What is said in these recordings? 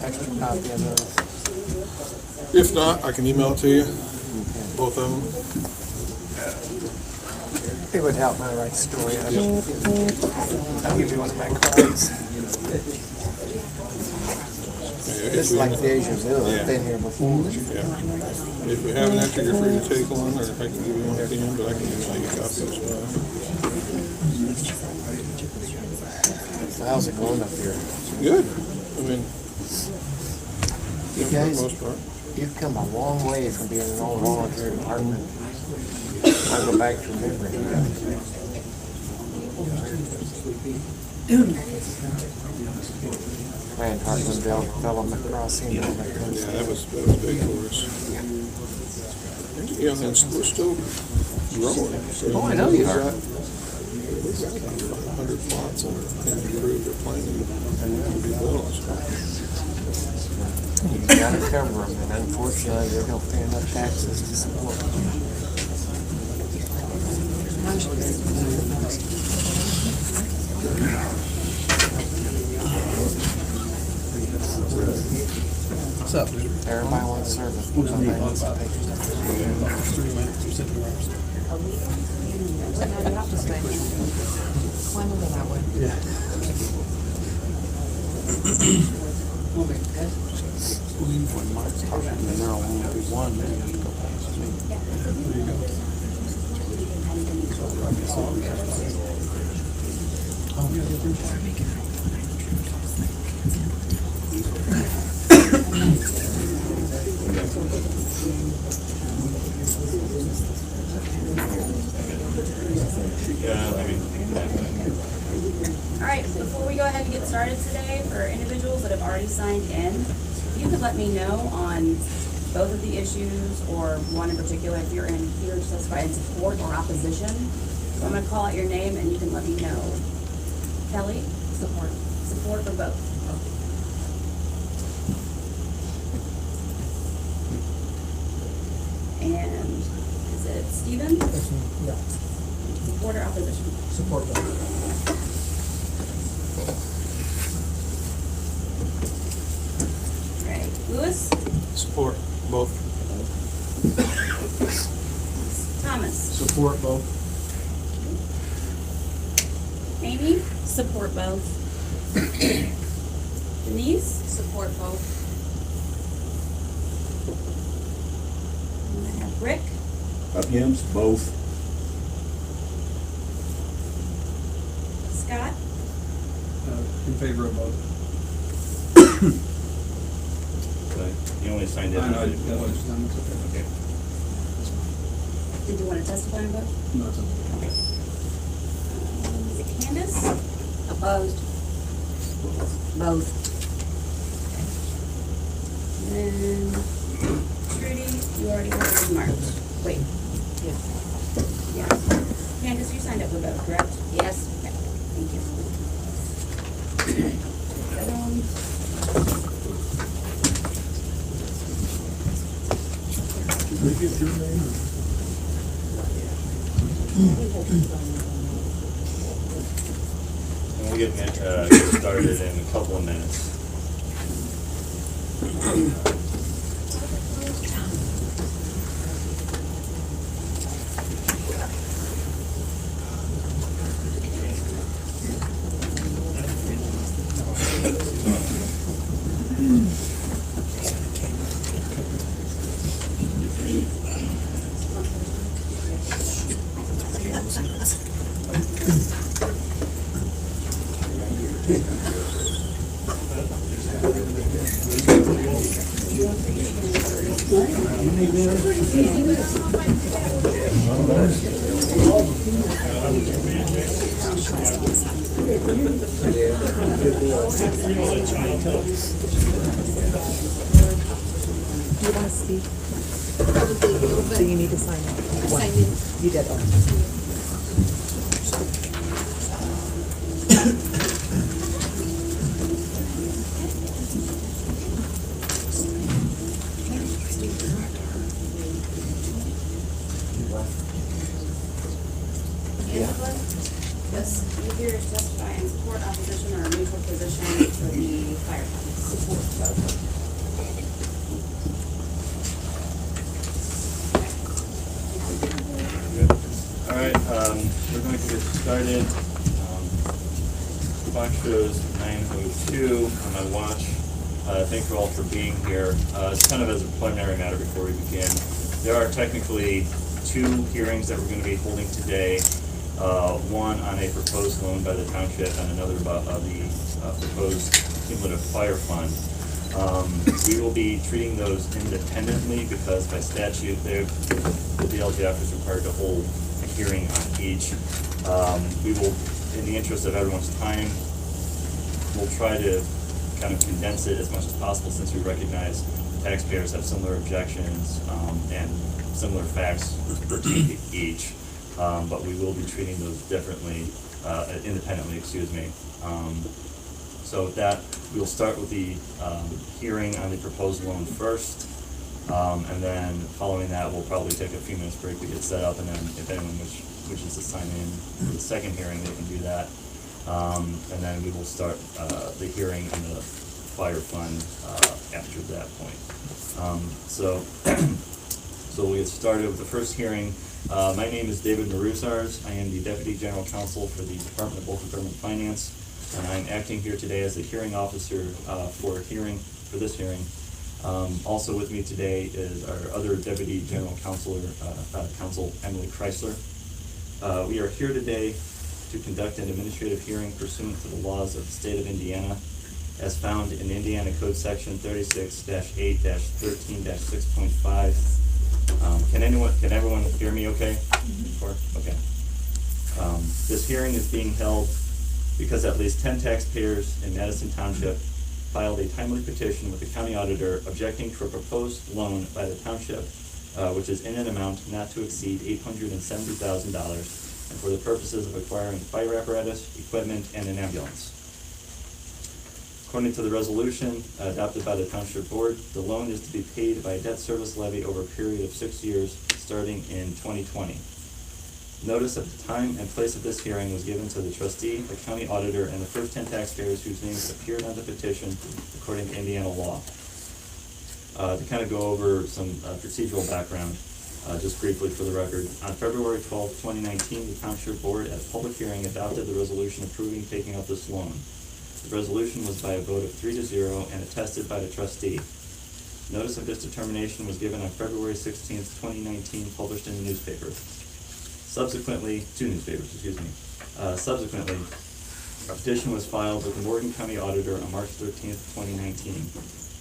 extra copy of those? If not, I can email it to you, both of them. It would help when I write the story. I'll give you one of my cards. It's like deja vu. I've been here before. Yeah. If we have an extra, you're free to take one, or I can give you one at the end, but I can email you a copy as well. How's it going up here? Good. I mean, You for the guys, most part. you've come a long way from being an old volunteer department. I'll go back to remembering you guys. Man, Hartland Development Crossing, all that kind of Yeah, stuff. that was big for us. Yeah, and we're still growing. So Oh, I know you are. We've got about 500 plots in the crew they're planning to be built. You gotta cover them, and unfortunately, they don't pay enough taxes to support them. What's up? Everybody wants service. Nobody wants to pay. 3 minutes. You're sitting around. Yeah. When Mike's talking, and there will only be one, then you have to go past me. There you go. Oh, yeah, All right, before we go ahead and get started today, for individuals that have already signed in, you could let me know on both of the issues or one in particular if you're in here to testify in support or opposition. So I'm going to call out your name and you can let me know. Kelly? Support. Support for both. And is it Stephen? Yeah. Support or opposition? Support them. Right. Lewis? Support both. Thomas? Support both. Amy? Support both. Denise? Support both. And I have Rick? Against both. Scott? In favor of both. You only signed I know, it. okay. Did you want to testify on both? No, it's okay. Is it Candace? Opposed. Both. And then Trudy, you already heard marked. Wait. Yeah. Candace, you signed up for both, correct? Yes. Okay, thank you. The other one. And we'll get started in a couple of minutes. Do you want to speak? So you need to sign up. You did. Yes, you here to testify in support, opposition, or a neutral position for the fire department. Support. get started. Clock shows 9:02 on my watch. Thank you all for being here. It's kind of as a preliminary matter before we begin. There are technically two hearings that we're going to be holding today. One on a proposed loan by the township and another about the proposed cumulative fire fund. We will be treating those independently because by statute, the DLGF is required to hold a hearing on each. We will, in the interest of everyone's time, we'll try to kind of condense it as much as possible since we recognize taxpayers have similar objections and similar facts pertaining to each. But we will be treating those differently, independently, excuse me. So that, we'll start with the hearing on the proposed loan first. And then following that, we'll probably take a few minutes break to get set up, and then if anyone wishes to sign in for the second hearing, they can do that. And then we will start the hearing on the fire fund after that point. So we'll get started with the first hearing. My name is David Marusarz. I am the Deputy General Counsel for the Department of Local Government Finance, and I'm acting here today as the hearing officer for this hearing. Also with me today is our other Deputy General Counsel, Emily Chrysler. We are here today to conduct an administrative hearing pursuant to the laws of the state of Indiana as found in Indiana Code Section 36-8-13-6.5. Can everyone hear me okay? Okay. This hearing is being held because at least 10 taxpayers in Madison Township filed a timely petition with the county auditor objecting to a proposed loan by the township, which is in an amount not to exceed $870,000, and for the purposes of acquiring fire apparatus, equipment, and an ambulance. According to the resolution adopted by the Township Board, the loan is to be paid by a debt service levy over a period of 6 years, starting in 2020. Notice of the time and place of this hearing was given to the trustee, the county auditor, and the first 10 taxpayers whose names appeared on the petition according to Indiana law. To kind of go over some procedural background, just briefly for the record, on February 12, 2019, the Township Board at a public hearing adopted the resolution approving taking up this loan. The resolution was by a vote of 3-0 and attested by the trustee. Notice of this determination was given on February 16, 2019, published in the newspaper. Subsequently, two newspapers, excuse me. Subsequently, a petition was filed with the Morgan County Auditor on March 13, 2019.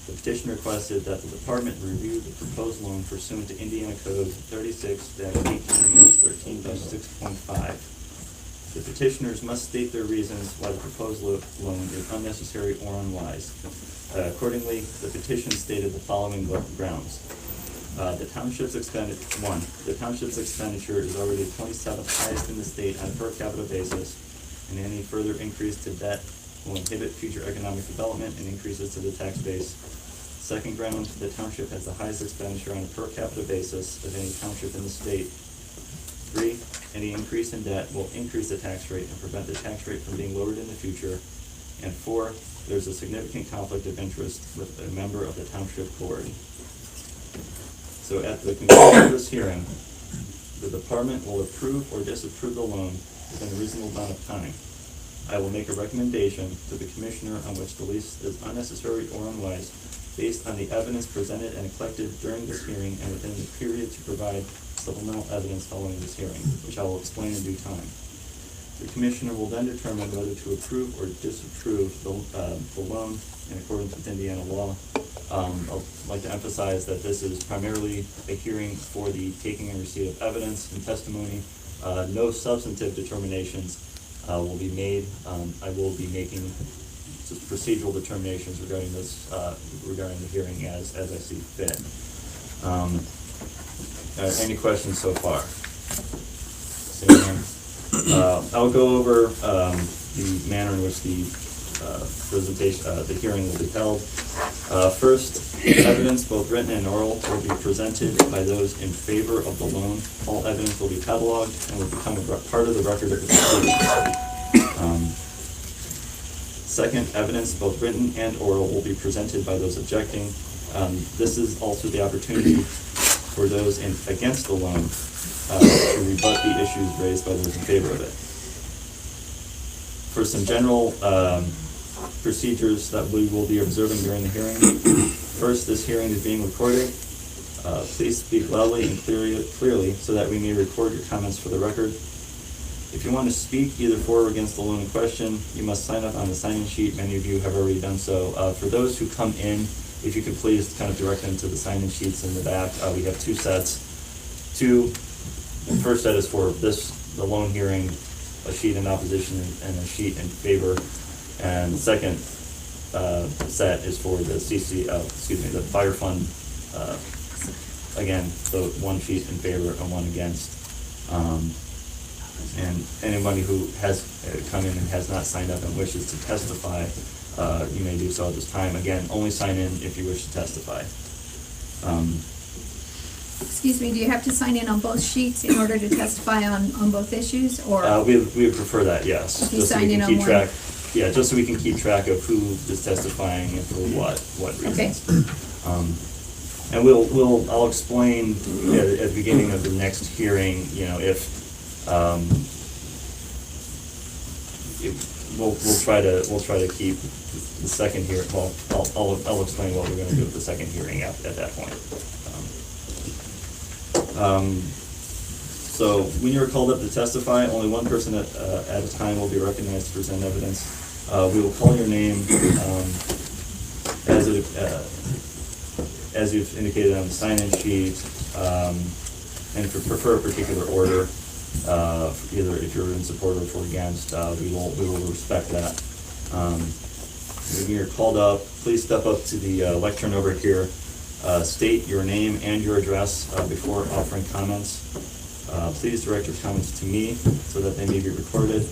The petition requested that the department review the proposed loan pursuant to Indiana Code 36-18-13-6.5. The petitioners must state their reasons why the proposed loan is unnecessary or unwise. Accordingly, the petition stated the following grounds. The township's expenditure is already the 27th highest in the state on a per capita basis, and any further increase to debt will inhibit future economic development and increases to the tax base. Second ground, the township has the highest expenditure on a per capita basis of any township in the state. 3, any increase in debt will increase the tax rate and prevent the tax rate from being lowered in the future. And 4, there's a significant conflict of interest with a member of the township board. So at the conclusion of this hearing, the department will approve or disapprove the loan within a reasonable amount of time. I will make a recommendation to the commissioner on which the lease is unnecessary or unwise based on the evidence presented and collected during this hearing and within the period to provide supplemental evidence following this hearing, which I will explain in due time. The commissioner will then determine whether to approve or disapprove the loan in accordance with Indiana law. I'd like to emphasize that this is primarily a hearing for the taking and receipt of evidence and testimony. No substantive determinations will be made. I will be making just procedural determinations regarding this, regarding the hearing as I see fit. Any questions so far? I'll go over the manner in which the presentation, the hearing will be held. First, evidence, both written and oral, will be presented by those in favor of the loan. All evidence will be cataloged and will become a part of the record of the proceedings. Second, evidence, both written and oral, will be presented by those objecting. This is also the opportunity for those against the loan to rebut the issues raised by those in favor of it. For some general procedures that we will be observing during the hearing. First, this hearing is being recorded. Please speak loudly and clearly so that we may record your comments for the record. If you want to speak either for or against the loan in question, you must sign up on the sign-in sheet. Many of you have already done so. For those who come in, if you could please kind of direct them to the sign-in sheets in the back. We have two sets. The first set is for the loan hearing, a sheet in opposition and a sheet in favor. And the second set is for the the fire fund. Again, so one sheet in favor and one against. And anybody who has come in and has not signed up and wishes to testify, you may do so at this time. Again, only sign in if you wish to testify. Excuse me, do you have to sign in on both sheets in order to testify on both issues, or? We would prefer that, yes. If you just so we sign can in on keep one. track. Yeah, just so we can keep track of who is testifying and for what reasons. Okay. And I'll explain at the beginning of the next hearing, we'll try to keep the second hearing. Well, I'll explain what we're going to do with the second hearing at that point. So when you're called up to testify, only one person at a time will be recognized to present evidence. We will call your name as you've indicated on the sign-in sheet, and if you prefer a particular order, either if you're in support or for against, we will respect that. When you're called up, please step up to the lectern over here. State your name and your address before offering comments. Please direct your comments to me so that they may be recorded.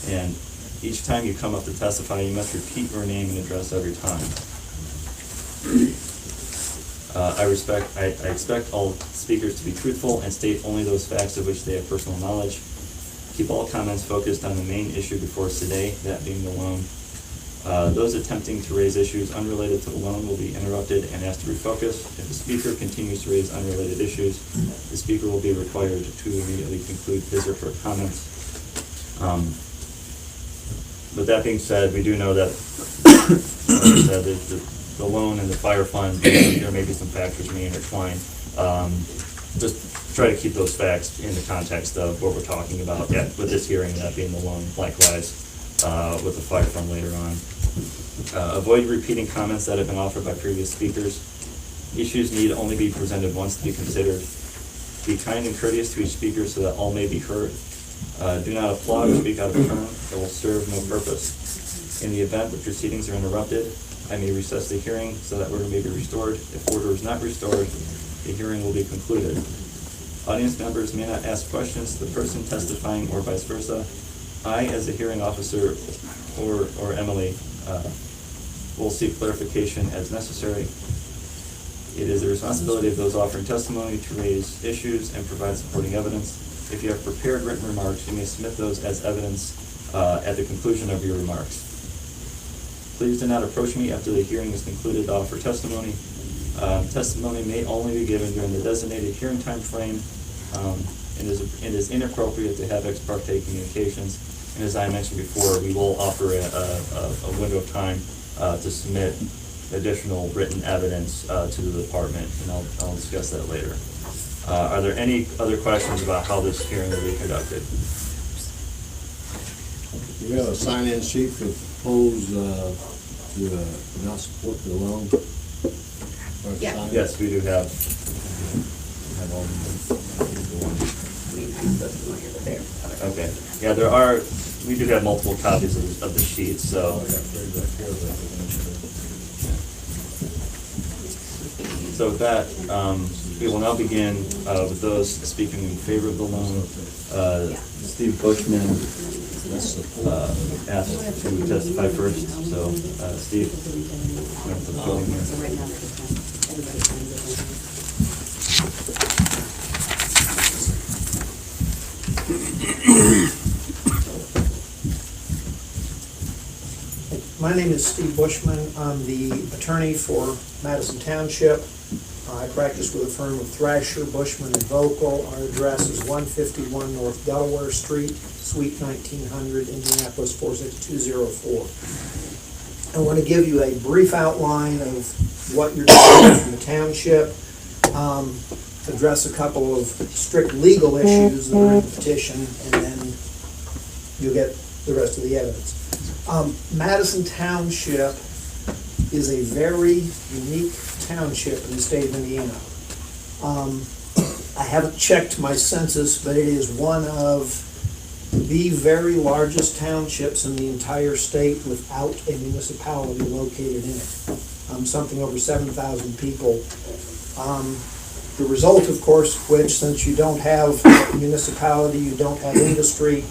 And each time you come up to testify, you must repeat your name and address every time. I expect all speakers to be truthful and state only those facts of which they have personal knowledge. Keep all comments focused on the main issue before us today, that being the loan. Those attempting to raise issues unrelated to the loan will be interrupted and asked to refocus. If the speaker continues to raise unrelated issues, the speaker will be required to immediately conclude his or her comments. With that being said, we do know that the loan and the fire fund, there may be some facts which may intertwine. Just try to keep those facts in the context of what we're talking about with this hearing, that being the loan, likewise with the fire fund later on. Avoid repeating comments that have been offered by previous speakers. Issues need only be presented once to be considered. Be kind and courteous to each speaker so that all may be heard. Do not applaud or speak out of turn. It will serve no purpose. In the event the proceedings are interrupted, I may recess the hearing so that order may be restored. If order is not restored, the hearing will be concluded. Audience members may not ask questions to the person testifying or vice versa. I, as a hearing officer, or Emily, will seek clarification as necessary. It is the responsibility of those offering testimony to raise issues and provide supporting evidence. If you have prepared written remarks, you may submit those as evidence at the conclusion of your remarks. Please do not approach me after the hearing is concluded to offer testimony. Testimony may only be given during the designated hearing time frame. It is inappropriate to have ex parte communications. And as I mentioned before, we will offer a window of time to submit additional written evidence to the department, and I'll discuss that later. Are there any other questions about how this hearing will be conducted? You have a sign-in sheet for those to not support the loan? Yeah. Yes, we do have. all Okay. Yeah, we do have multiple copies of the sheets, so. So with that, we will now begin with those speaking in favor of the loan. Steve Bushman asked to testify first, so Steve, you have the podium here. My name is Steve Bushman. I'm the attorney for Madison Township. I practice with a firm of Thrasher, Bushman, and Vocal. Our address is 151 North Delaware Street, Suite 1900, Indianapolis 46204. I want to give you a brief outline of what you're doing in the township, address a couple of strict legal issues that are in the petition, and then you'll get the rest of the evidence. Madison Township is a very unique township in the state of Indiana. I haven't checked my census, but it is one of the very largest townships in the entire state without a municipality located in it. Something over 7,000 people. The result, of course, which since you don't have a municipality, you don't have industry,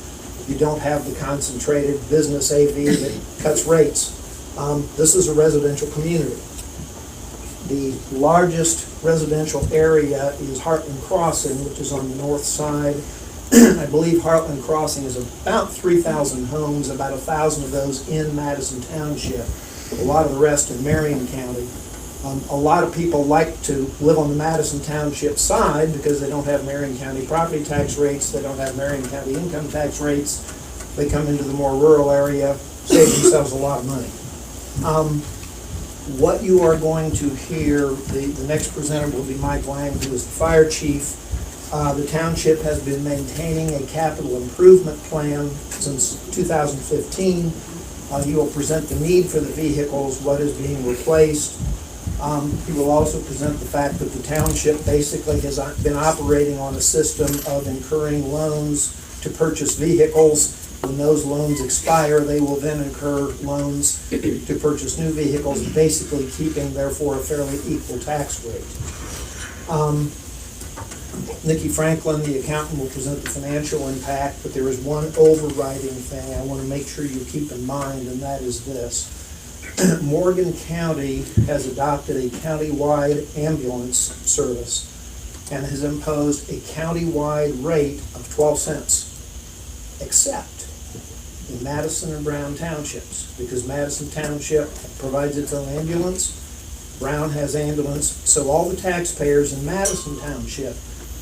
you don't have the concentrated business AV that cuts rates, this is a residential community. The largest residential area is Heartland Crossing, which is on the north side. I believe Heartland Crossing is about 3,000 homes, about 1,000 of those in Madison Township, a lot of the rest in Marion County. A lot of people like to live on the Madison Township side because they don't have Marion County property tax rates, they don't have Marion County income tax rates. They come into the more rural area, save themselves a lot of money. What you are going to hear, the next presenter will be Mike Lang, who is the fire chief. The township has been maintaining a capital improvement plan since 2015. He will present the need for the vehicles, what is being replaced. He will also present the fact that the township basically has been operating on a system of incurring loans to purchase vehicles. When those loans expire, they will then incur loans to purchase new vehicles, basically keeping, therefore, a fairly equal tax rate. Nikki Franklin, the accountant, will present the financial impact, but there is one overriding thing I want to make sure you keep in mind, and that is this. Morgan County has adopted a county-wide ambulance service and has imposed a county-wide rate of 12 cents, except in Madison and Brown Townships, because Madison Township provides its own ambulance, Brown has ambulance, so all the taxpayers in Madison Township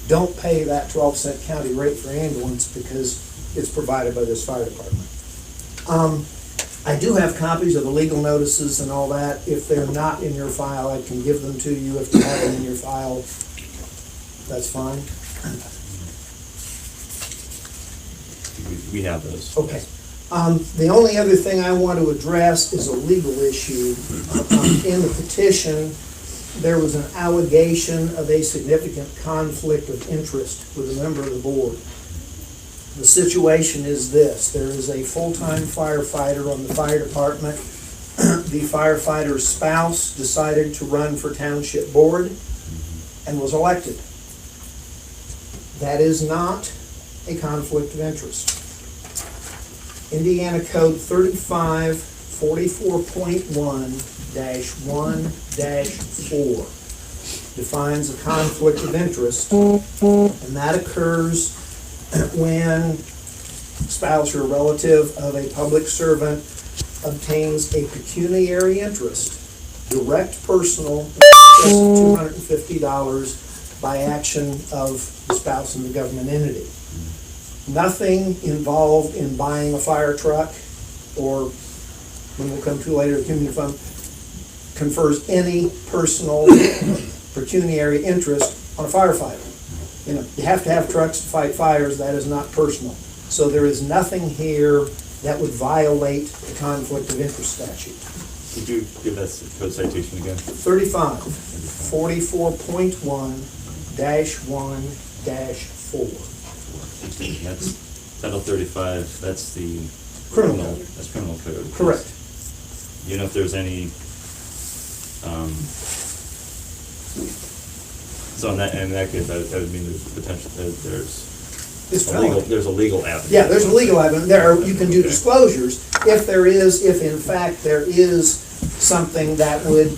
don't pay that 12-cent county rate for ambulance because it's provided by this fire department. I do have copies of the legal notices and all that. If they're not in your file, I can give them to you. If you have them in your file, that's fine. We have those. Okay. The only other thing I want to address is a legal issue. In the petition, there was an allegation of a significant conflict of interest with a member of the board. The situation is this. There is a full-time firefighter on the fire department. The firefighter's spouse decided to run for township board and was elected. That is not a conflict of interest. Indiana Code 3544.1-1-4 defines a conflict of interest, and that occurs when a spouse or a relative of a public servant obtains a pecuniary interest, direct personal, in excess of $250 by action of the spouse and the government entity. Nothing involved in buying a fire truck, or when we'll come to later, the cumulative fund confers any personal pecuniary interest on a firefighter. You know, you have to have trucks to fight fires. That is not personal. So there is nothing here that would violate the conflict of interest statute. Could you give us the code citation again? 3544.1-1-4. That's Title 35, that's the Criminal. That's criminal code. Correct. You know if there's any, so in that case, that would mean there's potential, there's a legal avenue. Yeah, there's a legal avenue. You can do disclosures. If in fact there is something that would,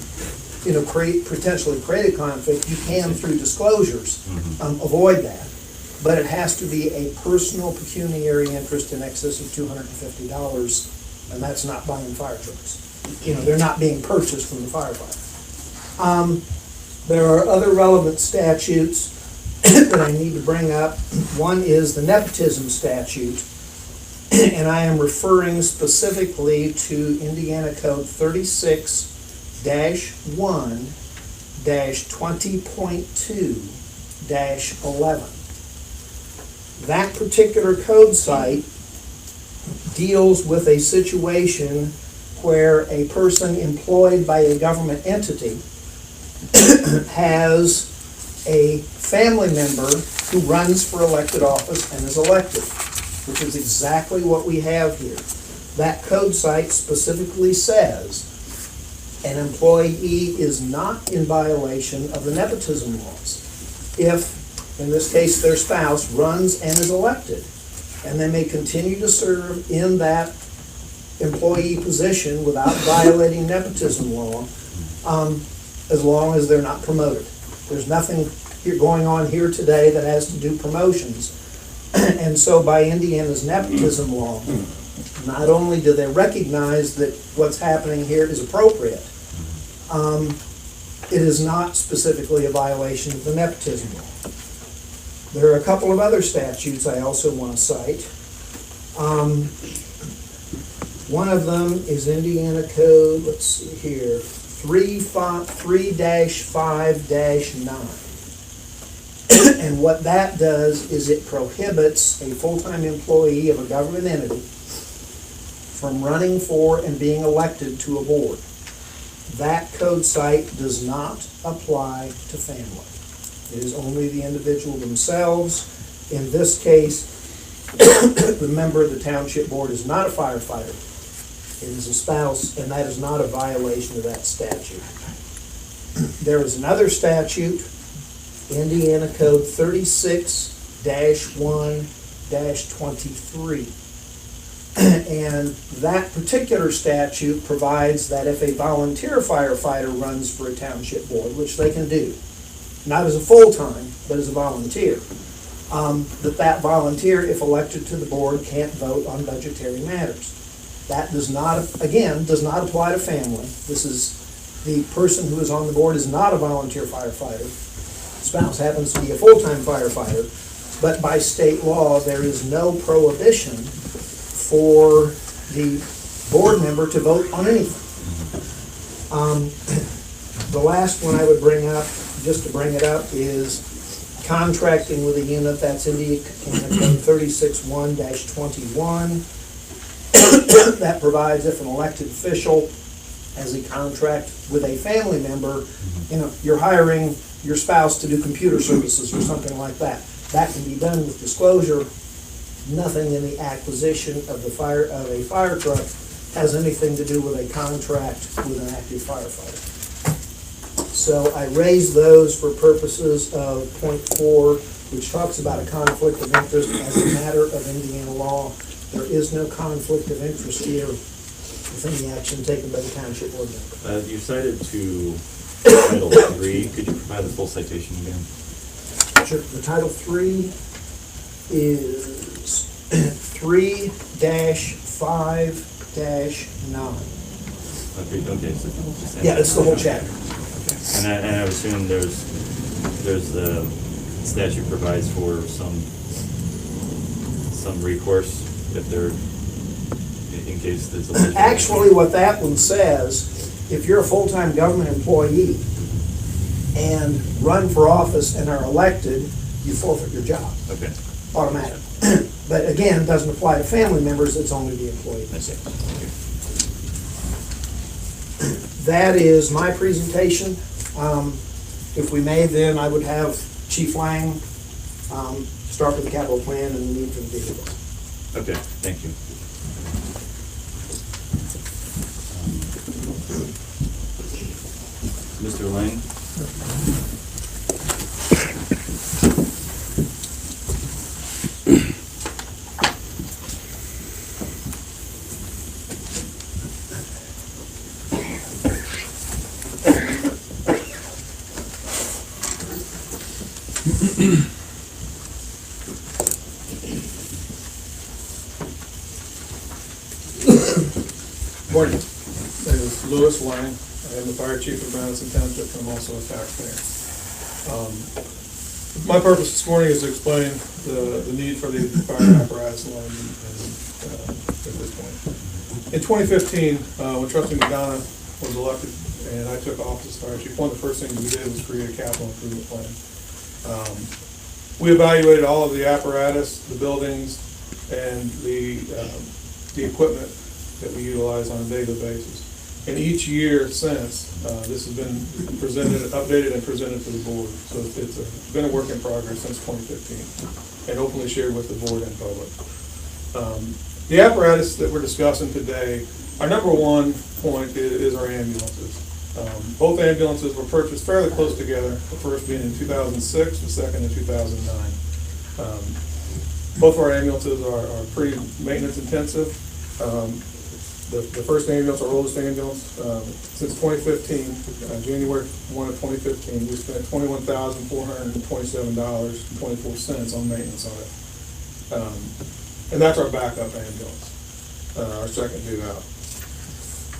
potentially create a conflict, you can, through disclosures, avoid that. But it has to be a personal pecuniary interest in excess of $250, and that's not buying fire trucks. They're not being purchased from the firefighter. There are other relevant statutes that I need to bring up. One is the nepotism statute, and I am referring specifically to Indiana Code 36-1-20.2-11. That particular code site deals with a situation where a person employed by a government entity has a family member who runs for elected office and is elected, which is exactly what we have here. That code site specifically says an employee is not in violation of the nepotism laws if, in this case, their spouse runs and is elected, and they may continue to serve in that employee position without violating nepotism law, as long as they're not promoted. There's nothing here going on here today that has to do promotions. And so by Indiana's nepotism law, not only do they recognize that what's happening here is appropriate, it is not specifically a violation of the nepotism law. There are a couple of other statutes I also want to cite. One of them is Indiana Code, let's see here, 3-5-9. And what that does is it prohibits a full-time employee of a government entity from running for and being elected to a board. That code site does not apply to family. It is only the individual themselves. In this case, the member of the township board is not a firefighter. It is a spouse, and that is not a violation of that statute. There is another statute, Indiana Code 36-1-23. And that particular statute provides that if a volunteer firefighter runs for a township board, which they can do, not as a full-time, but as a volunteer, that volunteer, if elected to the board, can't vote on budgetary matters. That does not, again, does not apply to family. This is, the person who is on the board is not a volunteer firefighter. Spouse happens to be a full-time firefighter, but by state law, there is no prohibition for the board member to vote on anything. The last one I would bring up, just to bring it up, is contracting with a unit. That's Indiana Code 36-1-21. That provides if an elected official has a contract with a family member, you're hiring your spouse to do computer services or something like that. That can be done with disclosure. Nothing in the acquisition of a fire truck has anything to do with a contract with an active firefighter. So I raise those for purposes of point 4, which talks about a conflict of interest as a matter of Indiana law. There is no conflict of interest here with any action taken by the township board member. You cited to Title 3. Could you provide the full citation again? Sure. The Title 3 is 3-5-9. Okay, so Yeah, it's the whole chapter. And I would assume there's the statute provides for some recourse if they're, in case there's a... Actually, what that one says, if you're a full-time government employee and run for office and are elected, you forfeit your job. Okay. Automatic. But again, it doesn't apply to family members, it's only the employee. I see. That is my presentation. If we may, then I would have Chief Lang start with the capital plan and the need for the vehicles. Okay, thank you. Mr. Lang? Morning. My name is Louis Lang. I am the fire chief of Madison Township, and I'm also a taxpayer. My purpose this morning is to explain the need for the fire apparatus line at this point. In 2015, when Trustee McDonough was elected and I took office as fire chief, one of the first things we did was create a capital improvement plan. We evaluated all of the apparatus, the buildings, and the equipment that we utilize on a daily basis. And each year since, this has been presented, updated and presented to the board. So it's been a work in progress since 2015 and openly shared with the board and public. The apparatus that we're discussing today, our number one point is our ambulances. Both ambulances were purchased fairly close together, the first being in 2006, the second in 2009. Both of our ambulances are pretty maintenance intensive. The first ambulance, our oldest ambulance, since 2015, January 1 of 2015, we spent $21,427.24 on maintenance on it. And that's our backup ambulance, our second due out.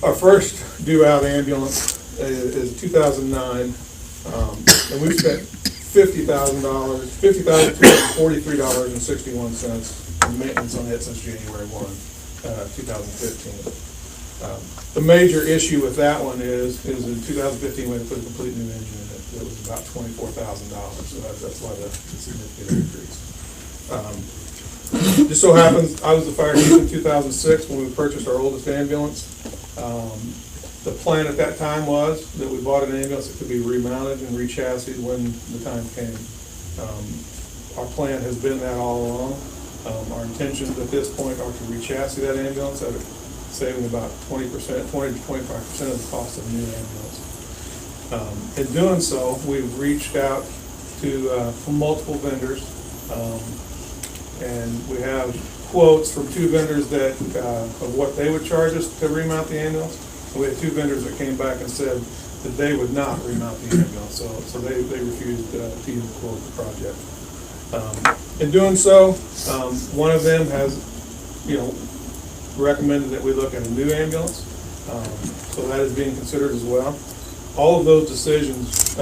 Our first due out ambulance is 2009, and we've spent $50,243.61 in maintenance on it since January 1, 2015. The major issue with that one is in 2015 we had to put a complete new engine in it. It was about $24,000, so that's why the significant increase. Just so happens, I was the fire chief in 2006 when we purchased our oldest ambulance. The plan at that time was that we bought an ambulance that could be remounted and re-chassised when the time came. Our plan has been that all along. Our intentions at this point are to re-chassis that ambulance at saving about 20% to 25% of the cost of a new ambulance. In doing so, we've reached out to multiple vendors, and we have quotes from two vendors that of what they would charge us to remount the ambulance. And we had two vendors that came back and said that they would not remount the ambulance, so they refused to even quote the project. In doing so, one of them has, recommended that we look at a new ambulance, so that is being considered as well. All of those decisions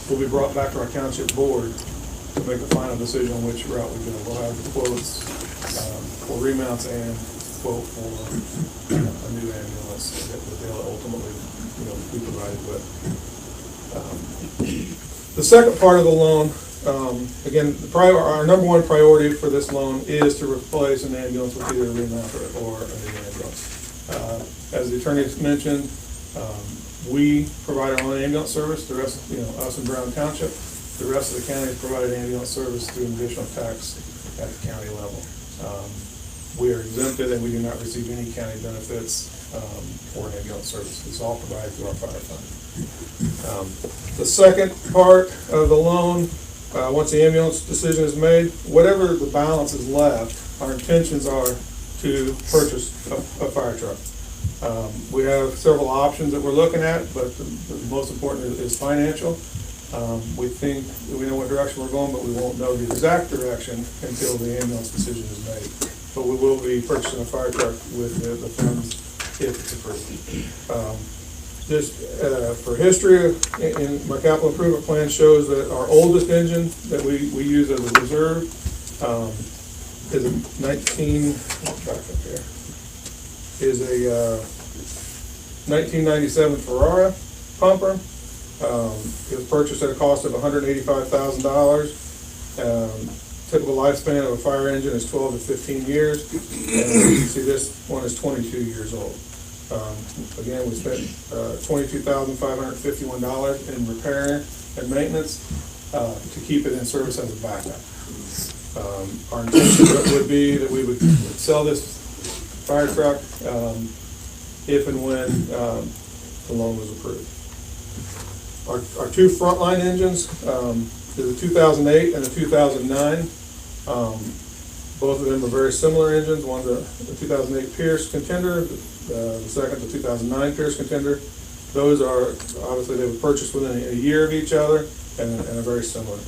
will be brought back to our township board to make the final decision on which route we go. We'll have the quotes for remounts and quote for a new ambulance that they'll ultimately, be provided with. The second part of the loan, again, our number one priority for this loan is to replace an ambulance with either a remount or a new ambulance. As the attorney mentioned, we provide our own ambulance service. The rest, us in Brown Township. The rest of the county has provided ambulance service through an additional tax at the county level. We are exempted and we do not receive any county benefits for ambulance service. It's all provided through our fire fund. The second part of the loan, once the ambulance decision is made, whatever the balance is left, our intentions are to purchase a fire truck. We have several options that we're looking at, but the most important is financial. We think we know what direction we're going, but we won't know the exact direction until the ambulance decision is made. But we will be purchasing a fire truck with the funds if it's approved. Just for history, in my capital improvement plan shows that our oldest engine that we use as a reserve is a 1997 Ferrara pumper. It was purchased at a cost of $185,000. Typical lifespan of a fire engine is 12 to 15 years. And you can see this one is 22 years old. Again, we spent $22,551 in repair and maintenance to keep it in service as a backup. Our intention would be that we would sell this fire truck if and when the loan was approved. Our two frontline engines is a 2008 and a 2009. Both of them are very similar engines. One's a 2008 Pierce Contender, the second, the 2009 Pierce Contender. Those are, obviously, they were purchased within a year of each other and are very similar.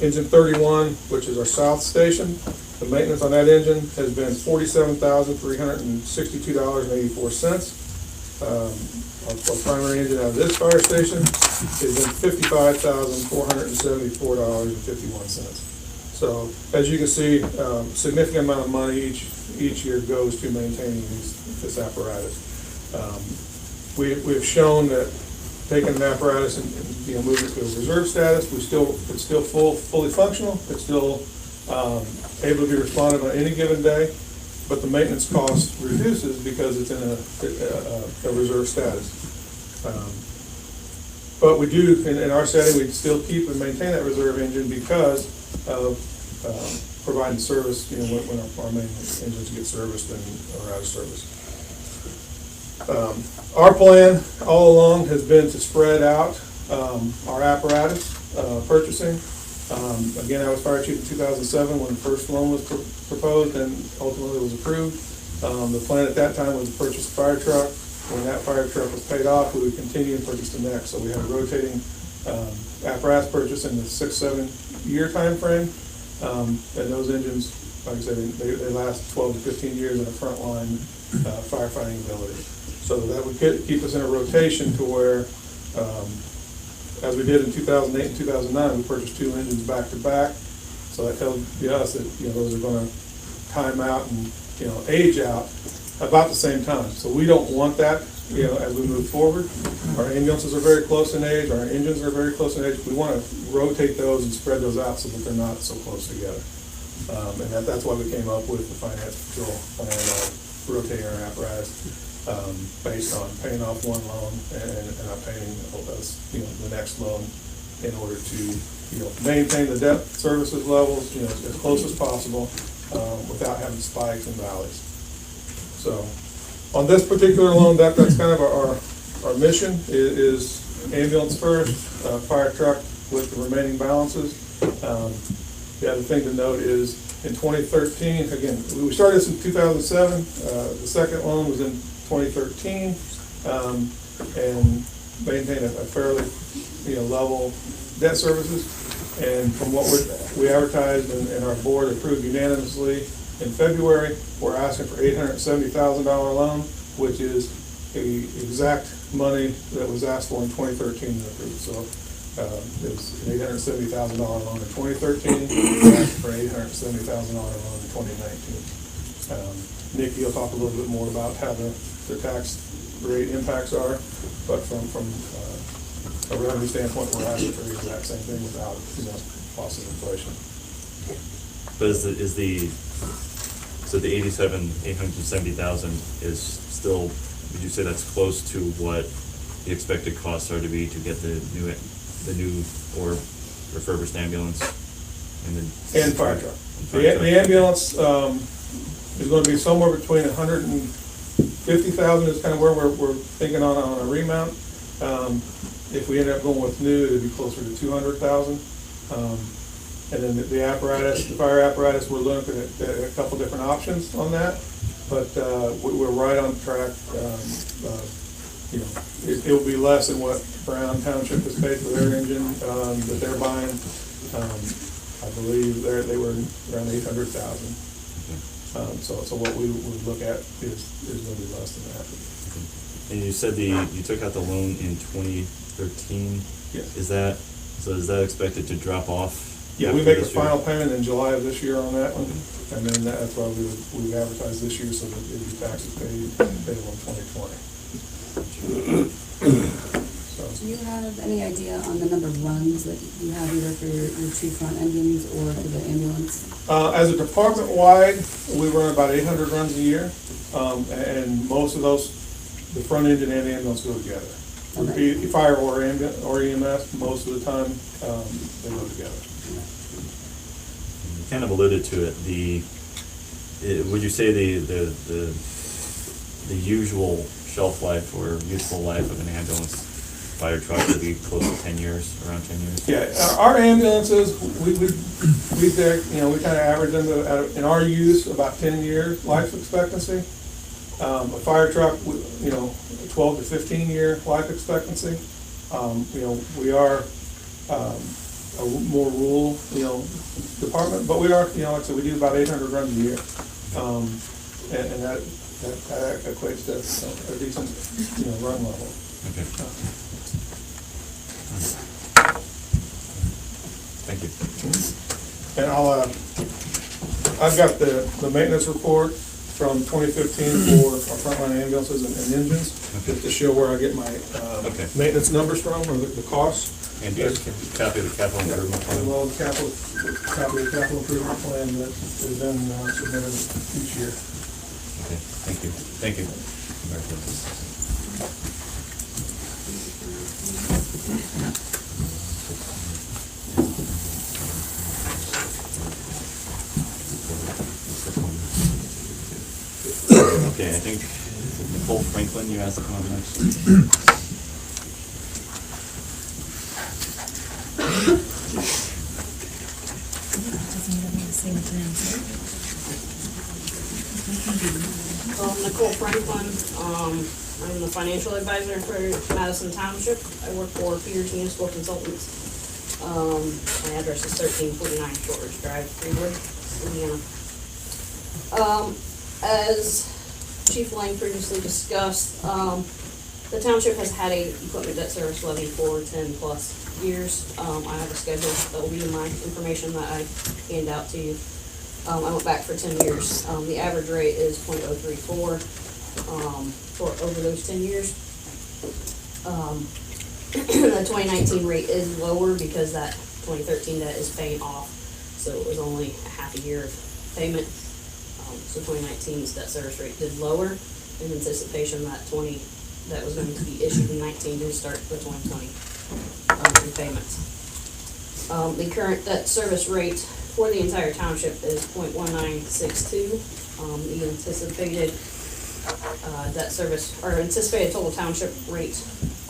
Engine 31, which is our south station, the maintenance on that engine has been $47,362.84. our primary engine out of this fire station is in $55,474.51. So, as you can see, significant amount of money each year goes to maintaining this apparatus. We've shown that taking an apparatus and moving it to a reserve status, it's still fully functional. It's still able to be responded on any given day, but the maintenance cost reduces because it's in a reserve status. But we do, in our setting, we still keep and maintain that reserve engine because of providing service, when our main engines get serviced and are out of service. Our plan all along has been to spread out our apparatus purchasing. Again, I was fire chief in 2007 when the first loan was proposed and ultimately was approved. The plan at that time was to purchase a fire truck. When that fire truck was paid off, we would continue and purchase the next. So we had a rotating apparatus purchase in the 6-7 year time frame. And those engines, like I said, they last 12 to 15 years in a frontline firefighting ability. So that would keep us in a rotation to where, as we did in 2008 and 2009, we purchased 2 engines back to back. So that tells us that those are going to time out and age out about the same time. So we don't want that as we move forward. Our ambulances are very close in age. Our engines are very close in age. We want to rotate those and spread those out so that they're not so close together. And that's why we came up with the finance control plan of rotating our apparatus based on paying off one loan and not paying the next loan in order to maintain the debt services levels as close as possible without having spikes and valleys. So on this particular loan, that's kind of our mission is ambulance first, fire truck with the remaining balances. The other thing to note is in 2013, again, we started this in 2007. The second loan was in 2013 and maintained a fairly level debt services. And from what we advertised and our board approved unanimously in February, we're asking for $870,000 loan, which is the exact money that was asked for in 2013 and approved. So it was an $870,000 loan in 2013, we asked for an $870,000 loan in 2019. Nikki will talk a little bit more about how the tax rate impacts are, but from a revenue standpoint, we're asking for the exact same thing without cost of inflation. But so the $870,000 is still, would you say that's close to what the expected costs are to be to get the new or refurbished ambulance and fire truck? The ambulance is going to be somewhere between $150,000 is kind of where we're thinking on a remount. If we end up going with new, it'd be closer to $200,000. And then the apparatus, the fire apparatus, we're looking at a couple different options on that, but we're right on track. It will be less than what Brown Township has paid for their engine that they're buying. I believe they were around $800,000. So what we would look at is going to be less than that. And you said you took out the loan in 2013. Yes. Is that expected to drop off? Yeah, we make the final payment in July of this year on that one, and then that's why we would advertise this year so that it'd be taxes payable in 2020. Do you have any idea on the number of runs that you have either for your 2 front engines or for the ambulance? As a department-wide, we run about 800 runs a year, and most of those, the front engine and the ambulance go together. Okay. Fire or EMS, most of the time, they go together. You kind of alluded to it. Would you say the usual shelf life or useful life of an ambulance fire truck would be close to 10 years, around 10 years? Yeah, our ambulances, we kind of average them in our use about 10 years life expectancy. A fire truck, 12 to 15 year life expectancy. We are a more rural, department, but we are, like I said, we do about 800 runs a year, and that equates to a decent, run level. Okay. Thank you. And I've got the maintenance report from 2015 for our frontline ambulances and engines, just to show where I get my Okay. maintenance numbers from, or the costs. And do you have a copy of the capital improvement As plan? well as copy of the capital improvement plan that has been submitted each year. Okay, thank you. Thank you. Congratulations. Okay, I think Nicole Franklin, you asked to come up next. Nicole Franklin, I'm the financial advisor for Madison Township. I work for Peters Municipal Consultants. My address is 1349 Shortridge Drive, Greenwood, Indiana. As Chief Lang previously discussed, the township has had a equipment debt service levy for 10 plus years. I have a schedule that will be in my information that I hand out to you. I went back for 10 years. The average rate is 0.034 for over those 10 years. The 2019 rate is lower because that 2013 debt is paying off, so it was only a half a year of payment. So 2019's debt service rate did lower in anticipation that that was going to be issued in 19 to start the 2020 repayments. The current debt service rate for the entire township is 0.1962. The anticipated debt service, or anticipated total township rate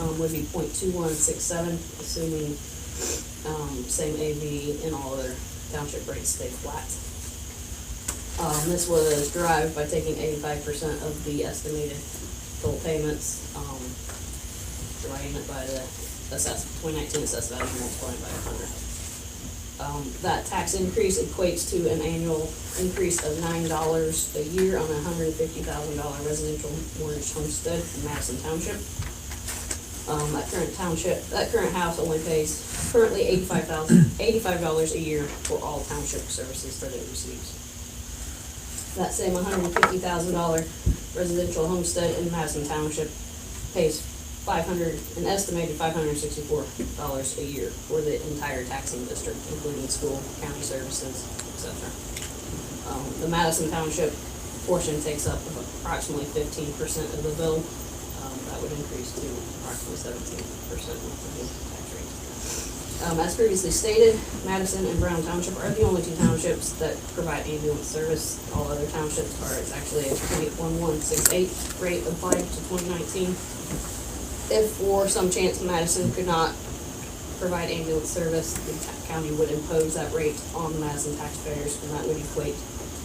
would be 0.2167, assuming same AV and all other township rates stay flat. This was derived by taking 85% of the estimated total payments, dividing it by the 2019 assessed value, multiplying by 100. That tax increase equates to an annual increase of $9 a year on a $150,000 residential mortgage homestead in Madison Township. That current house only pays currently $85 a year for all township services that it receives. That same $150,000 residential homestead in Madison Township pays an estimated $564 a year for the entire taxing district, including school, county services, etc. The Madison Township portion takes up approximately 15% of the bill. That would increase to approximately 17% with the new tax rate. As previously stated, Madison and Brown Township are the only two townships that provide ambulance service. All other townships are, it's actually a 0.1168 rate applied to 2019. If for some chance Madison could not provide ambulance service, the county would impose that rate on the Madison taxpayers, and that would equate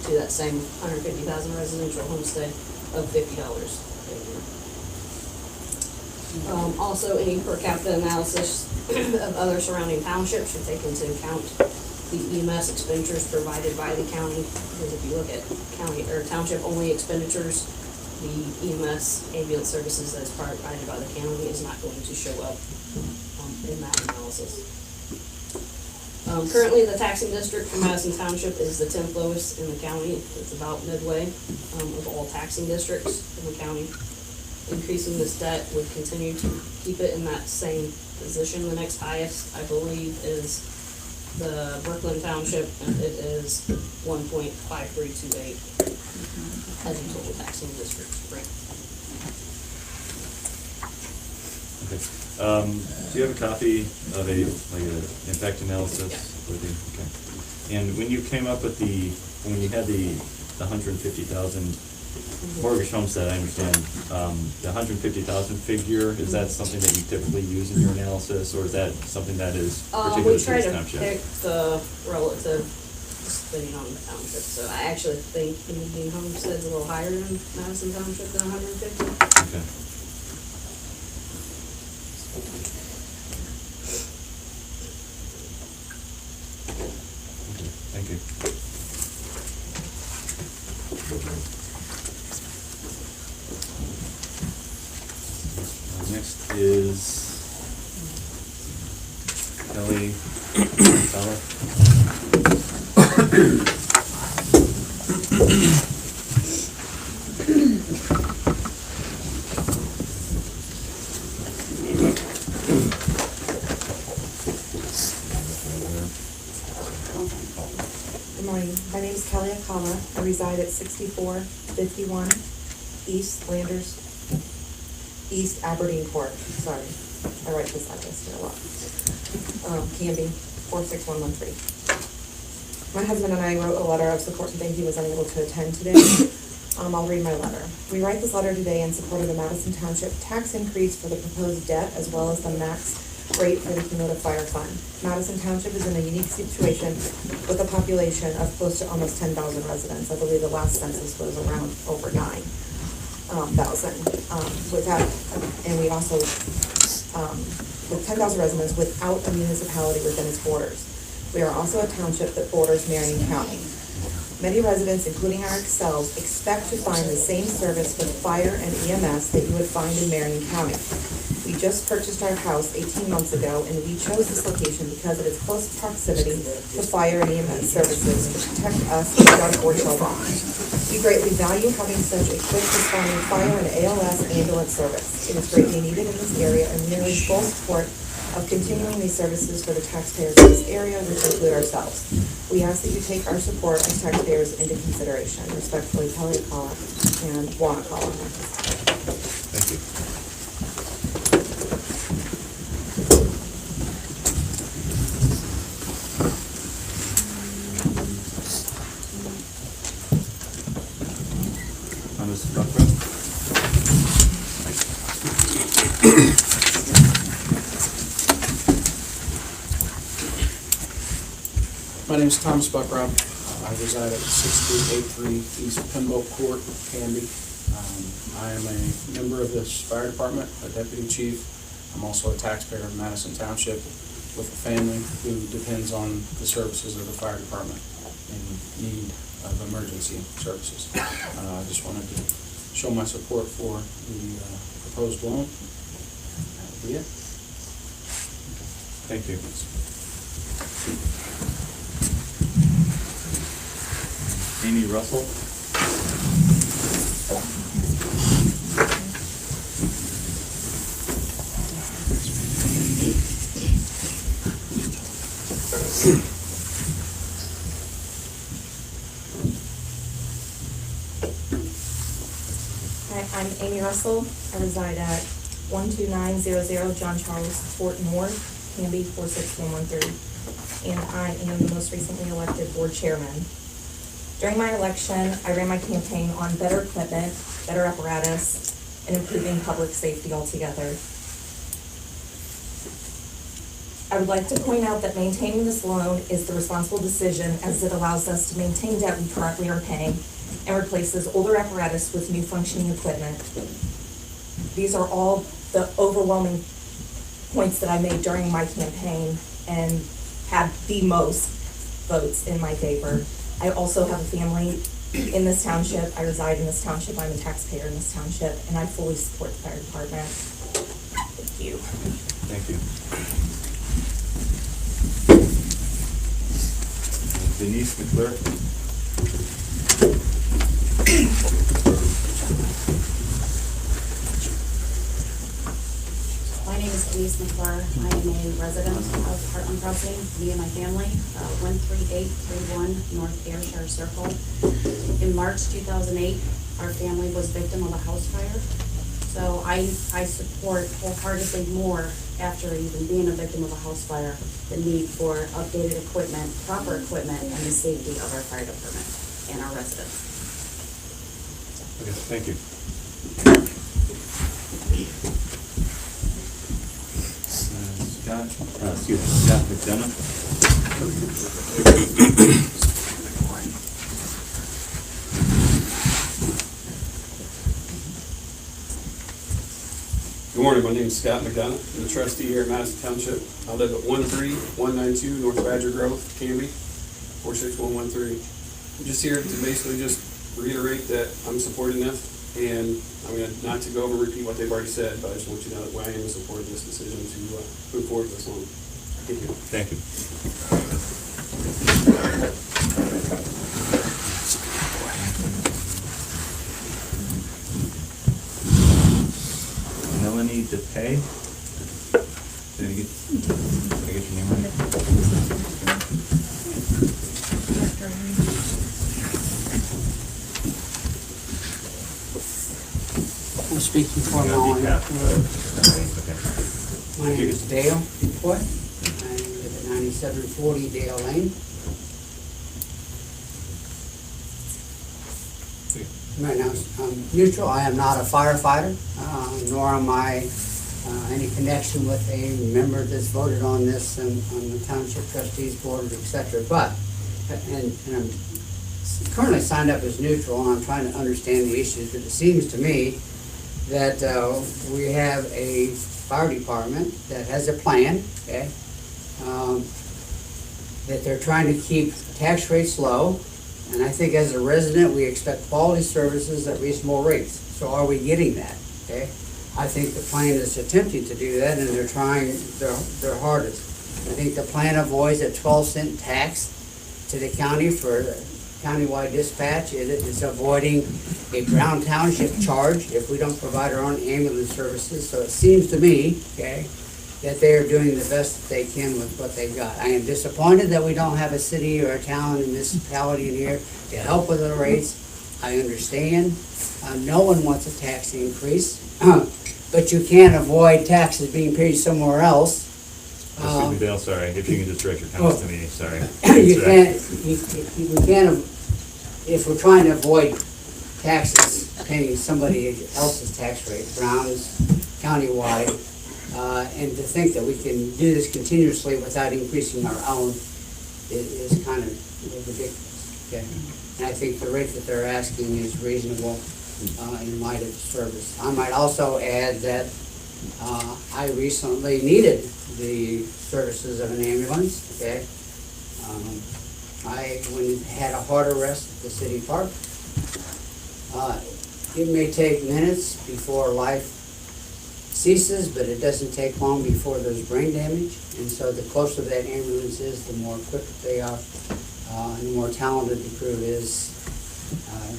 to that same $150,000 residential homestead of $50 a year. Also, any per capita analysis of other surrounding townships should take into account the EMS expenditures provided by the county, because if you look at county or township only expenditures, the EMS ambulance services that is provided by the county is not going to show up in that analysis. Currently, the taxing district for Madison Township is the 10th lowest in the county. It's about midway of all taxing districts in the county. Increasing this debt would continue to keep it in that same position. The next highest, I believe, is the Brooklyn Township, and it is 1.5328 as a total taxing district. Right. Okay. Do you have a copy of an impact analysis? Yeah. With you? Okay. And when you came up with when you had the 150,000 mortgage homestead, I understand, the 150,000 figure, is that something that you typically use in your analysis, or is that something that is particular We to try this to township? pick the relative depending on the township. So I actually think Indian Homestead's a little higher than Madison Township than 150. Okay. Thank you. Next is Kelly, Bella. Good morning. My name is Kelly Akama. I reside at 6451 East Landers, East Aberdeen Court. Sorry, I write this address here a lot. Canby, 46113. My husband and I wrote a letter of support today. He was unable to attend today. I'll read my letter. We write this letter today in support of the Madison Township tax increase for the proposed debt as well as the max rate for the cumulative fire fund. Madison Township is in a unique situation with a population of close to almost 10,000 residents. I believe the last census was around over 9,000. And we also, with 10,000 residents without a municipality within its borders. We are also a township that borders Marion County. Many residents, including ourselves, expect to find the same service with fire and EMS that you would find in Marion County. We just purchased our house 18 months ago, and we chose this location because of its close proximity to fire and EMS services to protect us and our 4 children. We greatly value having such a quick responding fire and ALS ambulance service. It is greatly needed in this area, and we are in full support of continuing these services for the taxpayers in this area, which include ourselves. We ask that you take our support as taxpayers into consideration. Respectfully, Kelly Akama and Juan Akama. Thank you. Mrs. Buckrow? My name is Thomas Buckrow. I reside at 6383 East Pimbo Court, Canby. I am a member of this fire department, a deputy chief. I'm also a taxpayer of Madison Township with a family who depends on the services of the fire department in need of emergency services. I just wanted to show my support for the proposed loan. That would be it. Thank you. Amy Russell? Hi, I'm Amy Russell. I reside at 12900 John Charles Fort Moore, Canby, 46113. And I am the most recently elected board chairman. During my election, I ran my campaign on better equipment, better apparatus, and improving public safety altogether. I would like to point out that maintaining this loan is the responsible decision as it allows us to maintain debt we currently are paying and replaces older apparatus with new functioning equipment. These are all the overwhelming points that I made during my campaign and had the most votes in my favor. I also have a family in this township. I reside in this township. I'm a taxpayer in this township, and I fully support the fire department. Thank you. Thank you. Denise McClure? My name is Denise McClure. I am a resident of Heartland Crossing, me and my family, 13831 North Ayrshire Circle. In March 2008, our family was victim of a house fire. So I support wholeheartedly more after even being a victim of a house fire, the need for updated equipment, proper equipment, and the safety of our fire department and our residents. Okay, thank you. Scott McDonough. Good morning, my name is Scott McDonough. I'm a trustee here at Madison Township. I live at 13192 North Badger Grove, Canby, 46113. I'm just here to basically just reiterate that I'm supporting this, and I'm going to, not to go over and repeat what they've already said, but I just want you to know that I am in support of this decision to move forward with this loan. Thank you. Melanie DePay. Did I get your name right? I'm speaking for On Melanie. behalf of- okay. My name is Dale DePoy. I live at 9740 Dale Lane. Right now, I'm neutral. I am not a firefighter, nor am I any connection with a member that's voted on this and on the township trustees board, et cetera. But, and I'm currently signed up as neutral, and I'm trying to understand the issues. But it seems to me that we have a fire department that has a plan, okay? That they're trying to keep tax rates low. And I think as a resident, we expect quality services at reasonable rates. So are we getting that, okay? I think the plan is attempting to do that, and they're trying their hardest. I think the plan avoids a 12-cent tax to the county for countywide dispatch. It is avoiding a Brown Township charge if we don't provide our own ambulance services. So it seems to me, okay, that they are doing the best that they can with what they've got. I am disappointed that we don't have a city or a town and municipality in here to help with the rates. I understand. No one wants a tax increase, but you can't avoid taxes being paid somewhere else. Mr. Dale, sorry, if you can just direct your comments to me, sorry. You can't, if we're trying to avoid taxes, paying somebody else's tax rate, Brown's countywide, and to think that we can do this continuously without increasing our own is kind of ridiculous, okay? And I think the rate that they're asking is reasonable in light of the service. I might also add that I recently needed the services of an ambulance, okay? I had a heart arrest at the city park. It may take minutes before life ceases, but it doesn't take long before there's brain damage. And so the closer that ambulance is, the more quick they are, and the more talented the crew is,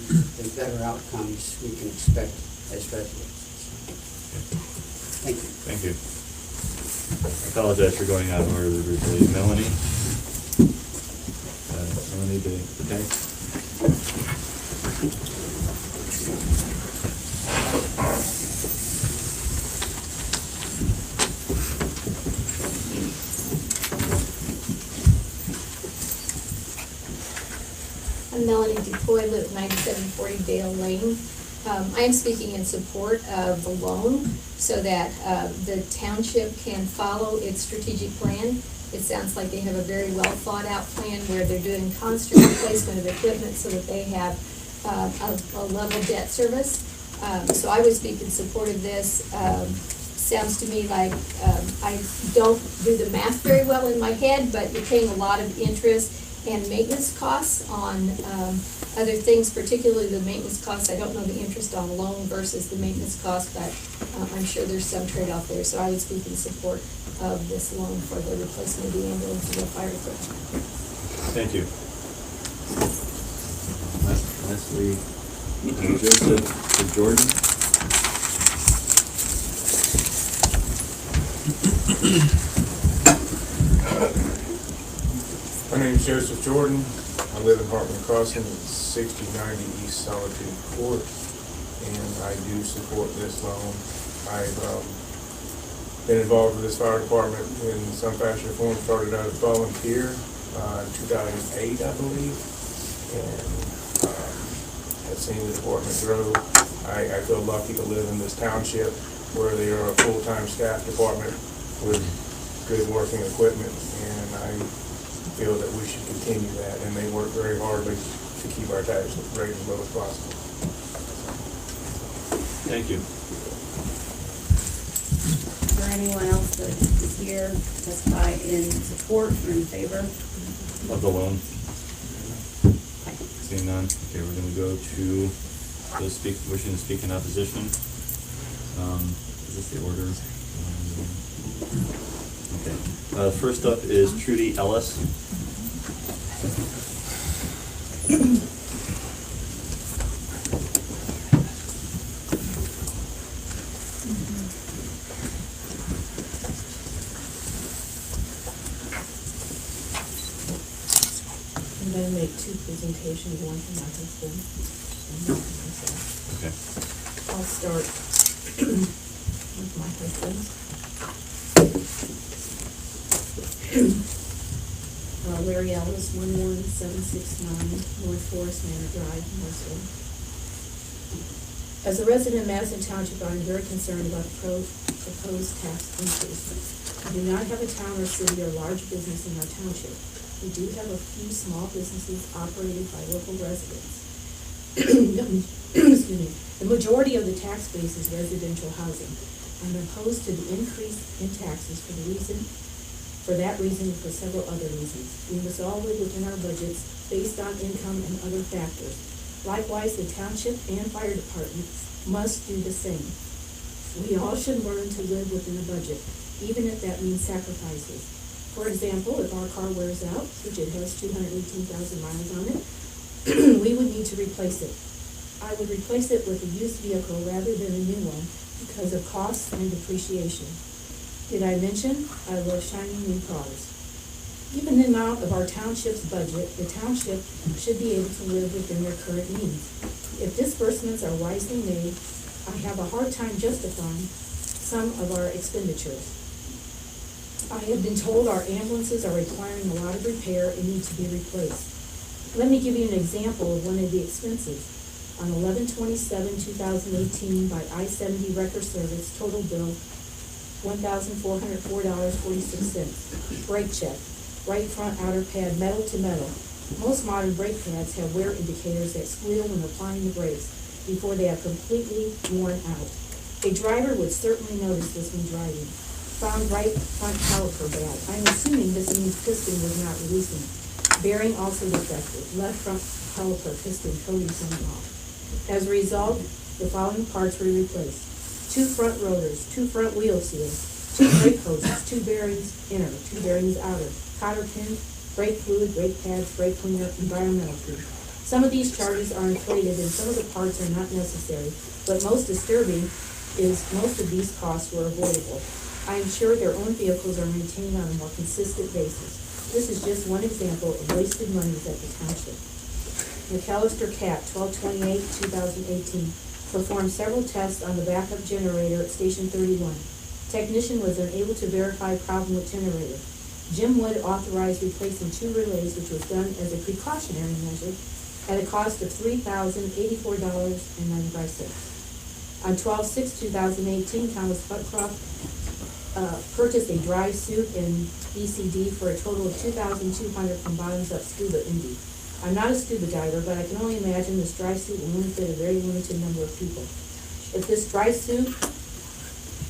the better outcomes we can expect as residents. Thank you. Thank you. I apologize for going out of order briefly. Melanie? Melanie DePay? I'm Melanie DePoy, live at 9740 Dale Lane. I am speaking in support of the loan so that the township can follow its strategic plan. It sounds like they have a very well thought out plan where they're doing constant replacement of equipment so that they have a level debt service. So I would speak in support of this. Sounds to me like I don't do the math very well in my head, but you're paying a lot of interest and maintenance costs on other things, particularly the maintenance costs. I don't know the interest on loan versus the maintenance cost, but I'm sure there's some trade-off there. So I would speak in support of this loan for the replacement of the ambulance and the fire equipment. Thank you. Lastly, Joseph Jordan. My name is Joseph Jordan. I live in Hartman Crossing at 6090 East Solitude Court, and I do support this loan. I've been involved with this fire department in some fashion or form. Started out as volunteer in 2008, I believe, and have seen the department grow. I feel lucky to live in this township where they are a full-time staff department with good working equipment, and I feel that we should continue that, and they work very hardly to keep our tax rate as low as possible. Thank you. Is there anyone else that is here to testify in support or in favor? Of the loan? Seeing none, okay, we're gonna go to those wishing to speak in opposition. Is this the order? Okay. First up is Trudy Ellis. I'm gonna make two presentations, one for my husband and one for myself. Okay. I'll start with my husband. Larry Ellis, 11769 North Forest Manor Drive, Marusarz. As a resident of Madison Township, I am very concerned about the proposed tax increase. We do not have a town or city or large business in our township. We do have a few small businesses operated by local residents. Excuse me. The majority of the tax base is residential housing. I'm opposed to the increase in taxes for that reason and for several other reasons. We must all live within our budgets based on income and other factors. Likewise, the township and fire department must do the same. We all should learn to live within a budget, even if that means sacrifices. For example, if our car wears out, which it has 218,000 miles on it, we would need to replace it. I would replace it with a used vehicle rather than a new one because of cost and depreciation. Did I mention I love shiny new cars? Given the amount of our township's budget, the township should be able to live within their current means. If disbursements are wisely made, I have a hard time justifying some of our expenditures. I have been told our ambulances are requiring a lot of repair and need to be replaced. Let me give you an example of one of the expenses. On 11/27/2018 by I-70 Record Service, total bill $1,404.46. Brake check, right front outer pad, metal to metal. Most modern brake pads have wear indicators that squeal when applying the brakes before they are completely worn out. A driver would certainly notice this when driving. Found right front caliper bad. I'm assuming this means piston was not releasing. Bearing also defective. Left front caliper piston coating coming off. As a result, the following parts were replaced: 2 front rotors, 2 front wheel seals, 2 brake hoses, 2 bearings inner, 2 bearings outer, cotter pin, brake fluid, brake pads, brake cleaner, environmental fee. Some of these charges are inflated and some of the parts are not necessary, but most disturbing is most of these costs were avoidable. I am sure their own vehicles are maintained on a more consistent basis. This is just one example of wasted monies at the township. McAllister Cat, 12/28/2018, performed several tests on the backup generator at Station 31. Technician was unable to verify problem with generator. Jim Wood authorized replacing 2 relays, which was done as a precautionary measure at a cost of $3,084.95. On 12/6/2018, Thomas Buckcroft purchased a dry suit in BCD for a total of $2,200 from Bottoms Up Scuba Indy. I'm not a scuba diver, but I can only imagine this dry suit will only fit a very limited number of people. If this dry suit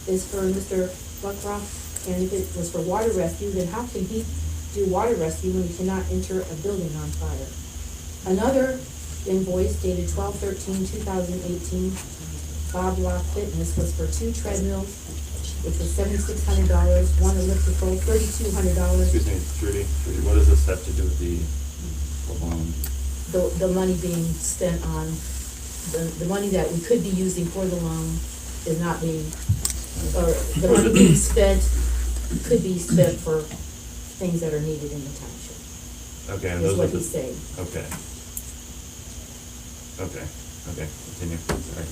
is for Mr. Buckcroft, and if it was for water rescue, then how can he do water rescue when he cannot enter a building on fire? Another invoice dated 12/13/2018, Bob Lock Fitness, was for 2 treadmills, which was $7,600, 1 elliptical, $3,200. Excuse me, Trudy, what does this have to do with the loan? The money being spent on, the money that we could be using for the loan is not being, or the money being spent could be spent for things that are needed in the township. Okay, and Is those what are the. he's saying. Okay. Continue, sorry.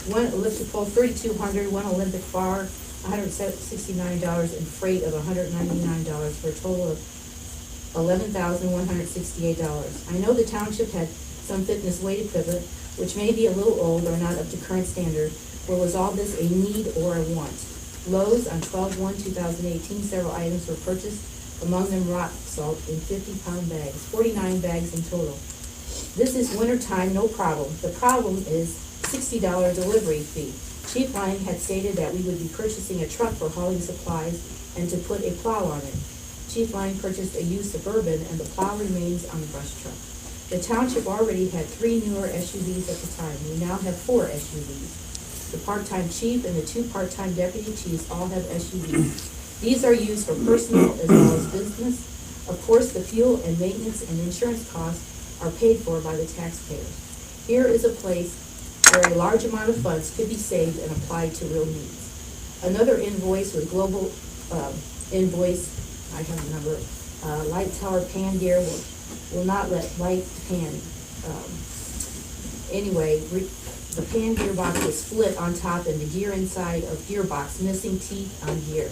1 elliptical, $3,200, 1 Olympic bar, $169, and freight of $199 for a total of $11,168. I know the township had some fitness weight equipment, which may be a little old or not up to current standard, or was all this a need or a want? Lowe's on 12/1/2018, several items were purchased, among them rock salt in 50-pound bags, 49 bags in total. This is wintertime, no problem. The problem is $60 delivery fee. Chief Lang had stated that we would be purchasing a truck for hauling supplies and to put a plow on it. Chief Lang purchased a used Suburban and the plow remains on the brush truck. The township already had 3 newer SUVs at the time. We now have 4 SUVs. The part-time chief and the 2 part-time deputy chiefs all have SUVs. These are used for personal as well as business. Of course, the fuel and maintenance and insurance costs are paid for by the taxpayers. Here is a place where a large amount of funds could be saved and applied to real needs. Another invoice with global invoice, I have the number, light tower pan gear will not let light pan, the pan gearbox was split on top and the gear inside of gearbox, missing teeth on gear.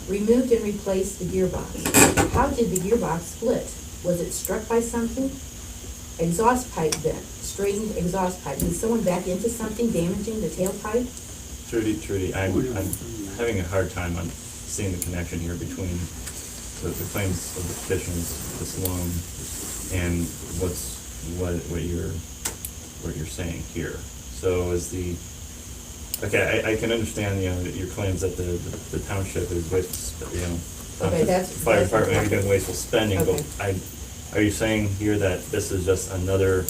Removed and replaced the gearbox. How did the gearbox split? Was it struck by something? Exhaust pipe bent, straightened exhaust pipe. Did someone back into something damaging the tailpipe? Trudy, I'm having a hard time on seeing the connection here between the claims of the petitions, this loan, and what you're saying here. So is I can understand, your claims that the township is wasteful, Okay, that's- fire department maybe doing wasteful spending, Okay. but are you saying here that this is just another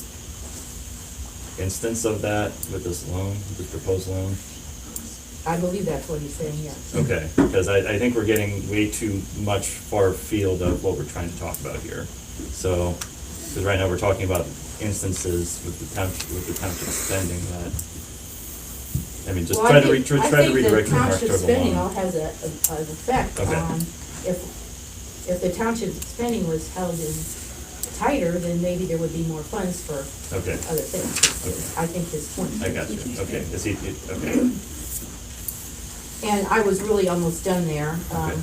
instance of that with this loan, this proposed loan? I believe that's what he's saying, yes. Okay, because I think we're getting way too much far field of what we're trying to talk about here. So, because right now we're talking about instances with the township spending that, just try to redirect your remarks toward the I think the township spending loan. all has an effect Okay. on, if the township spending was held in tighter, then maybe there would be more funds for Okay. other things. Okay. I think his point. I got you, okay, okay, And I was really almost done there. Okay.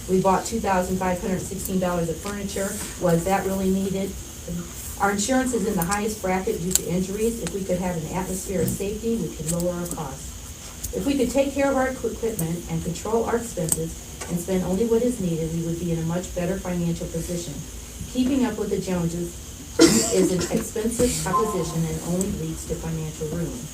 We bought $2,516 of furniture. Was that really needed? Our insurance is in the highest bracket due to injuries. If we could have an atmosphere of safety, we could lower our costs. If we could take care of our equipment and control our expenses and spend only what is needed, we would be in a much better financial position. Keeping up with the Joneses is an expensive proposition and only leads to financial ruin.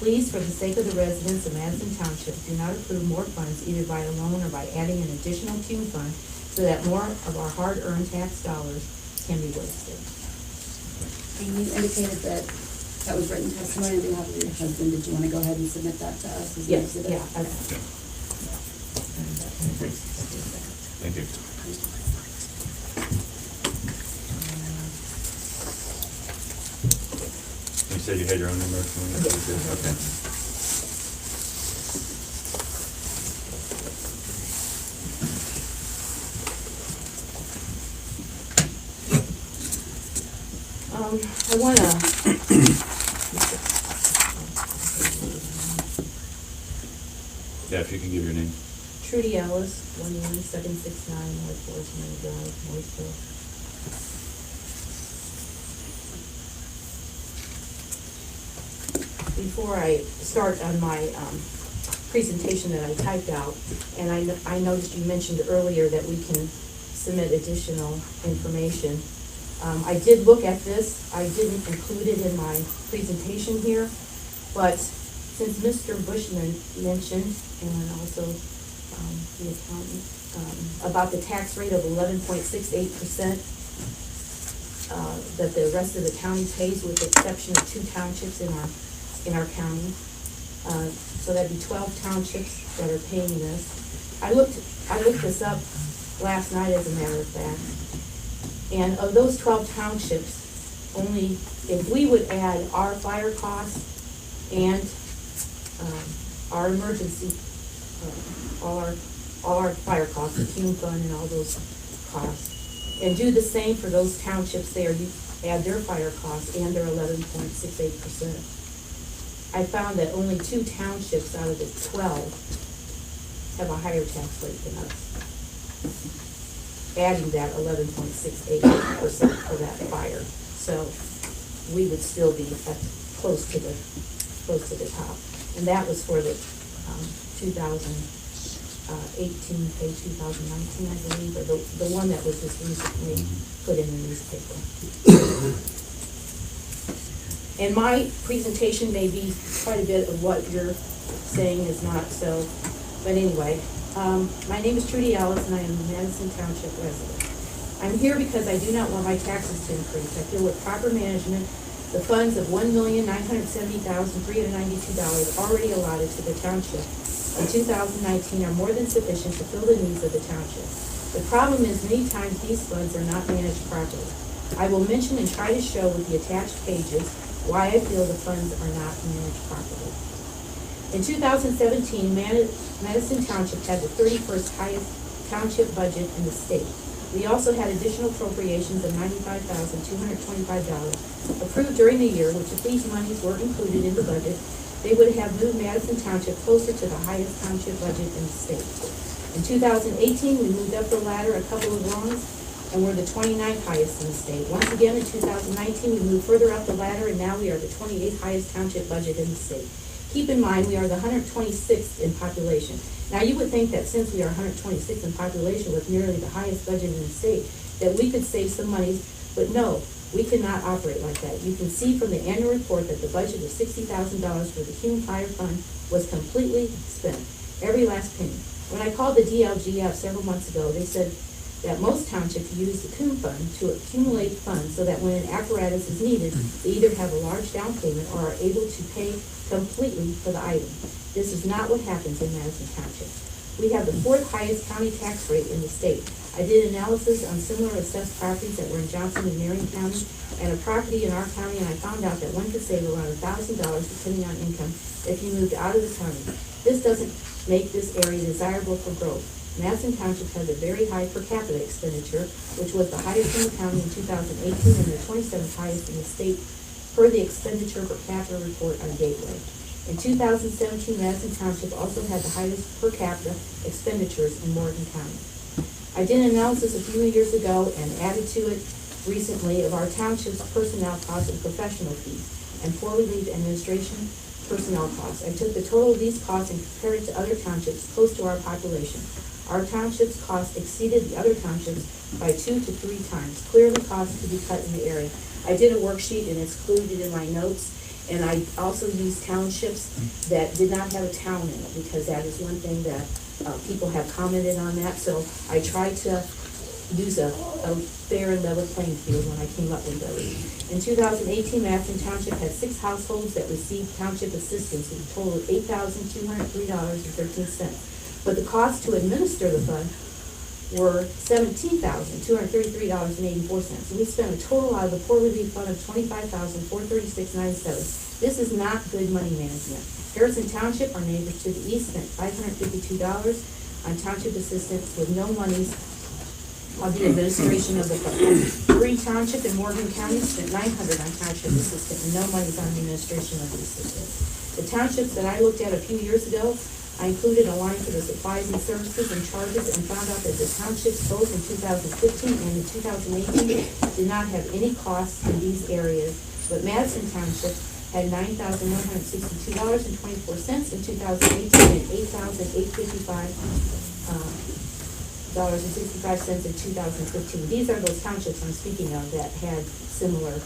Please, for the sake of the residents of Madison Township, do not approve more funds either by a loan or by adding an additional cum fund so that more of our hard-earned tax dollars can be wasted. And you indicated that that was written testimony on behalf of your husband. Did you want to go ahead and submit that to us? as an Yes, exhibit? yeah. Thank you. You said you had your own number? Okay. I wanna, Yeah, if you can give your name. Trudy Ellis, 11769 North Forest Main Drive, Morrisville. Before I start on my presentation that I typed out, and I noticed you mentioned earlier that we can submit additional information. I did look at this. I didn't include it in my presentation here, but since Mr. Bushman mentioned, and also the accountant, about the tax rate of 11.68%, that the rest of the county pays with the exception of 2 townships in our county. So that'd be 12 townships that are paying this. I looked this up last night, as a matter of fact. And of those 12 townships, only if we would add our fire costs and our emergency, all our fire costs, the cum fund and all those costs, and do the same for those townships there, you add their fire costs and their 11.68%. I found that only 2 townships out of the 12 have a higher tax rate than us, adding that 11.68% for that fire. So we would still be close to the top. And that was for the 2018 pay 2019, I believe, or the one that was just recently put in the newspaper. And my presentation may be quite a bit of what you're saying is not so, but anyway, my name is Trudy Ellis and I am a Madison Township resident. I'm here because I do not want my taxes to increase. I feel with proper management the funds of $1,970,392 already allotted to the township in 2019 are more than sufficient to fill the needs of the township. The problem is many times these funds are not managed properly. I will mention and try to show with the attached pages why I feel the funds are not managed properly. In 2017, Madison Township had the 31st highest township budget in the state. We also had additional appropriations of $95,225 approved during the year, which if these monies were included in the budget, they would have moved Madison Township closer to the highest township budget in the state. In 2018, we moved up the ladder a couple of rungs and we're the 29th highest in the state. Once again, in 2019, we moved further up the ladder and now we are the 28th highest township budget in the state. Keep in mind, we are the 126th in population. Now, you would think that since we are 126th in population with nearly the highest budget in the state, that we could save some money, but no, we cannot operate like that. You can see from the annual report that the budget of $60,000 for the Human Fire Fund was completely spent, every last penny. When I called the DLGF several months ago, they said that most townships use the CUM fund to accumulate funds so that when an apparatus is needed, they either have a large down payment or are able to pay completely for the item. This is not what happens in Madison Township. We have the 4th highest county tax rate in the state. I did analysis on similar assessed properties that were in Johnson and Marion County and a property in our county, and I found out that one could save around $1,000 depending on income if you moved out of the county. This doesn't make this area desirable for growth. Madison Township has a very high per capita expenditure, which was the highest in the county in 2018 and the 27th highest in the state per the expenditure per capita report on Gateway. In 2017, Madison Township also had the highest per capita expenditures in Morgan County. I did an analysis a few years ago and added to it recently of our township's personnel costs and professional fees and poorly leave administration personnel costs. I took the total of these costs and compared it to other townships close to our population. Our township's costs exceeded the other townships by 2 to 3 times. Clearly, costs could be cut in the area. I did a worksheet and it's included in my notes. And I also used townships that did not have a town in it because that is one thing that people have commented on that. So I tried to use a fair and level playing field when I came up with those. In 2018, Madison Township had 6 households that received township assistance with a total of $8,203.13. But the cost to administer the fund were $17,233.84. So we spent a total out of the poor relief fund of $25,436.97. This is not good money management. Harrison Township, our neighbors to the east, spent $552 on township assistance with no monies on the administration of the fund. Green Township in Morgan County spent $900 on township assistance and no monies on the administration of the assistance. The townships that I looked at a few years ago, I included a line for the supplies and services and charges and found out that the townships both in 2015 and in 2018 did not have any costs in these areas, but Madison Township had $9,162.24 in 2018 and $8,855.65 in 2015. These are those townships I'm speaking of that had similar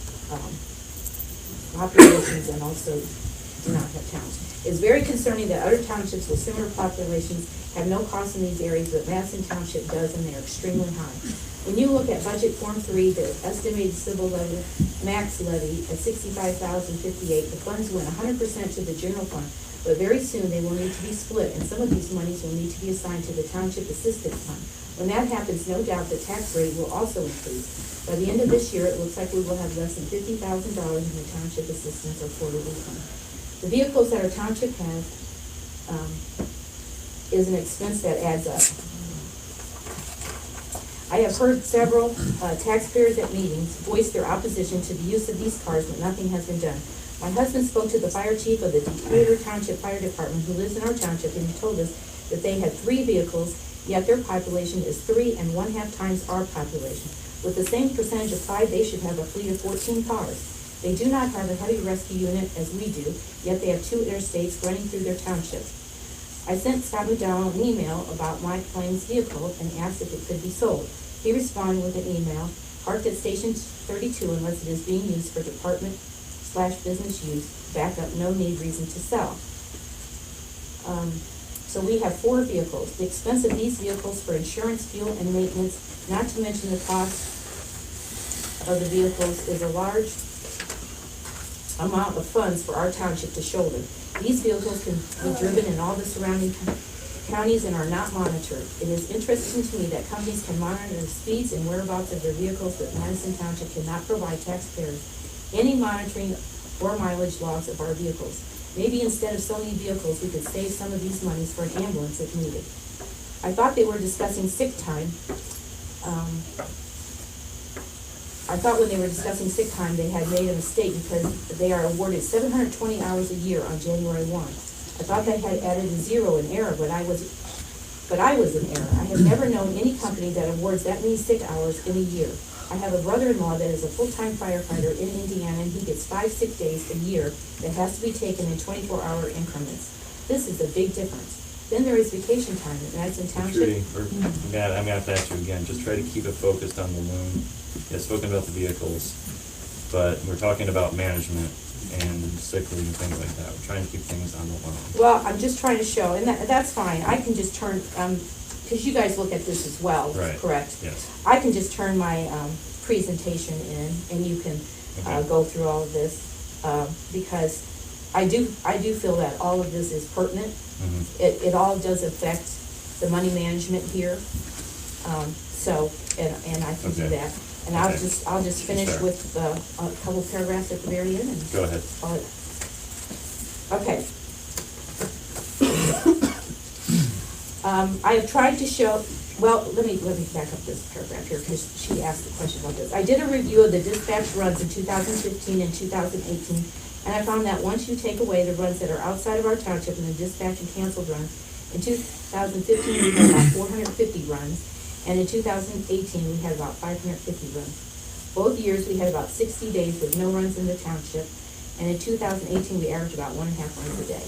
populations and also do not have towns. It's very concerning that other townships with similar populations have no cost in these areas, but Madison Township does, and they are extremely high. When you look at Budget Form 3, the estimated civil levy, max levy at $65,058, the funds went 100% to the general fund, but very soon they will need to be split, and some of these monies will need to be assigned to the Township Assistance Fund. When that happens, no doubt the tax rate will also increase. By the end of this year, it looks like we will have less than $50,000 in the Township Assistance or Quarter Relief Fund. The vehicles that our township has is an expense that adds up. I have heard several taxpayers at meetings voice their opposition to the use of these cars, but nothing has been done. My husband spoke to the fire chief of the Decatur Township Fire Department, who lives in our township, and he told us that they had 3 vehicles, yet their population is 3.5 times our population. With the same percentage of 5, they should have a fleet of 14 cars. They do not have a heavy rescue unit as we do, yet they have 2 interstates running through their township. I sent Scott McDowell an email about my claims vehicle and asked if it could be sold. He responded with an email, parked at Station 32 unless it is being used for department/business use, backup, no need, reason to sell. So we have 4 vehicles. The expense of these vehicles for insurance, fuel, and maintenance, not to mention the cost of the vehicles, is a large amount of funds for our township to shoulder. These vehicles can be driven in all the surrounding counties and are not monitored. It is interesting to me that companies can monitor the speeds and whereabouts of their vehicles, but Madison Township cannot provide taxpayers any monitoring or mileage logs of our vehicles. Maybe instead of so many vehicles, we could save some of these monies for an ambulance if needed. I thought they were discussing sick time. I thought when they were discussing sick time, they had made a mistake because they are awarded 720 hours a year on January 1. I thought they had added a zero in error, but I was in error. I have never known any company that awards that many sick hours in a year. I have a brother-in-law that is a full-time firefighter in Indiana, and he gets 5 sick days a year that has to be taken in 24-hour increments. This is a big difference. Then there is vacation time at Madison Township. Trudy, I'm gonna have to ask you again, just try to keep it focused on the loan. Yeah, spoken about the vehicles, but we're talking about management and sick leave and things like that. We're trying to keep things on the loan. Well, I'm just trying to show, and that's fine. I can just turn, because you guys look at this as well, Right. correct? Yes. I can just turn my presentation in, and you can go through all of this, because I do feel that all of this is pertinent. Mm-hmm. It all does affect the money management here. So, and I can do Okay. that. And Okay. I'll just finish Sure. with a couple paragraphs at the very end and. Go ahead. Okay. I have tried to show, well, let me back up this paragraph here, because she asked the question about this. I did a review of the dispatch runs in 2015 and 2018, and I found that once you take away the runs that are outside of our township and the dispatch and canceled runs, in 2015 we had about 450 runs, and in 2018 we had about 550 runs. Both years we had about 60 days with no runs in the township, and in 2018 we averaged about 1.5 runs a day.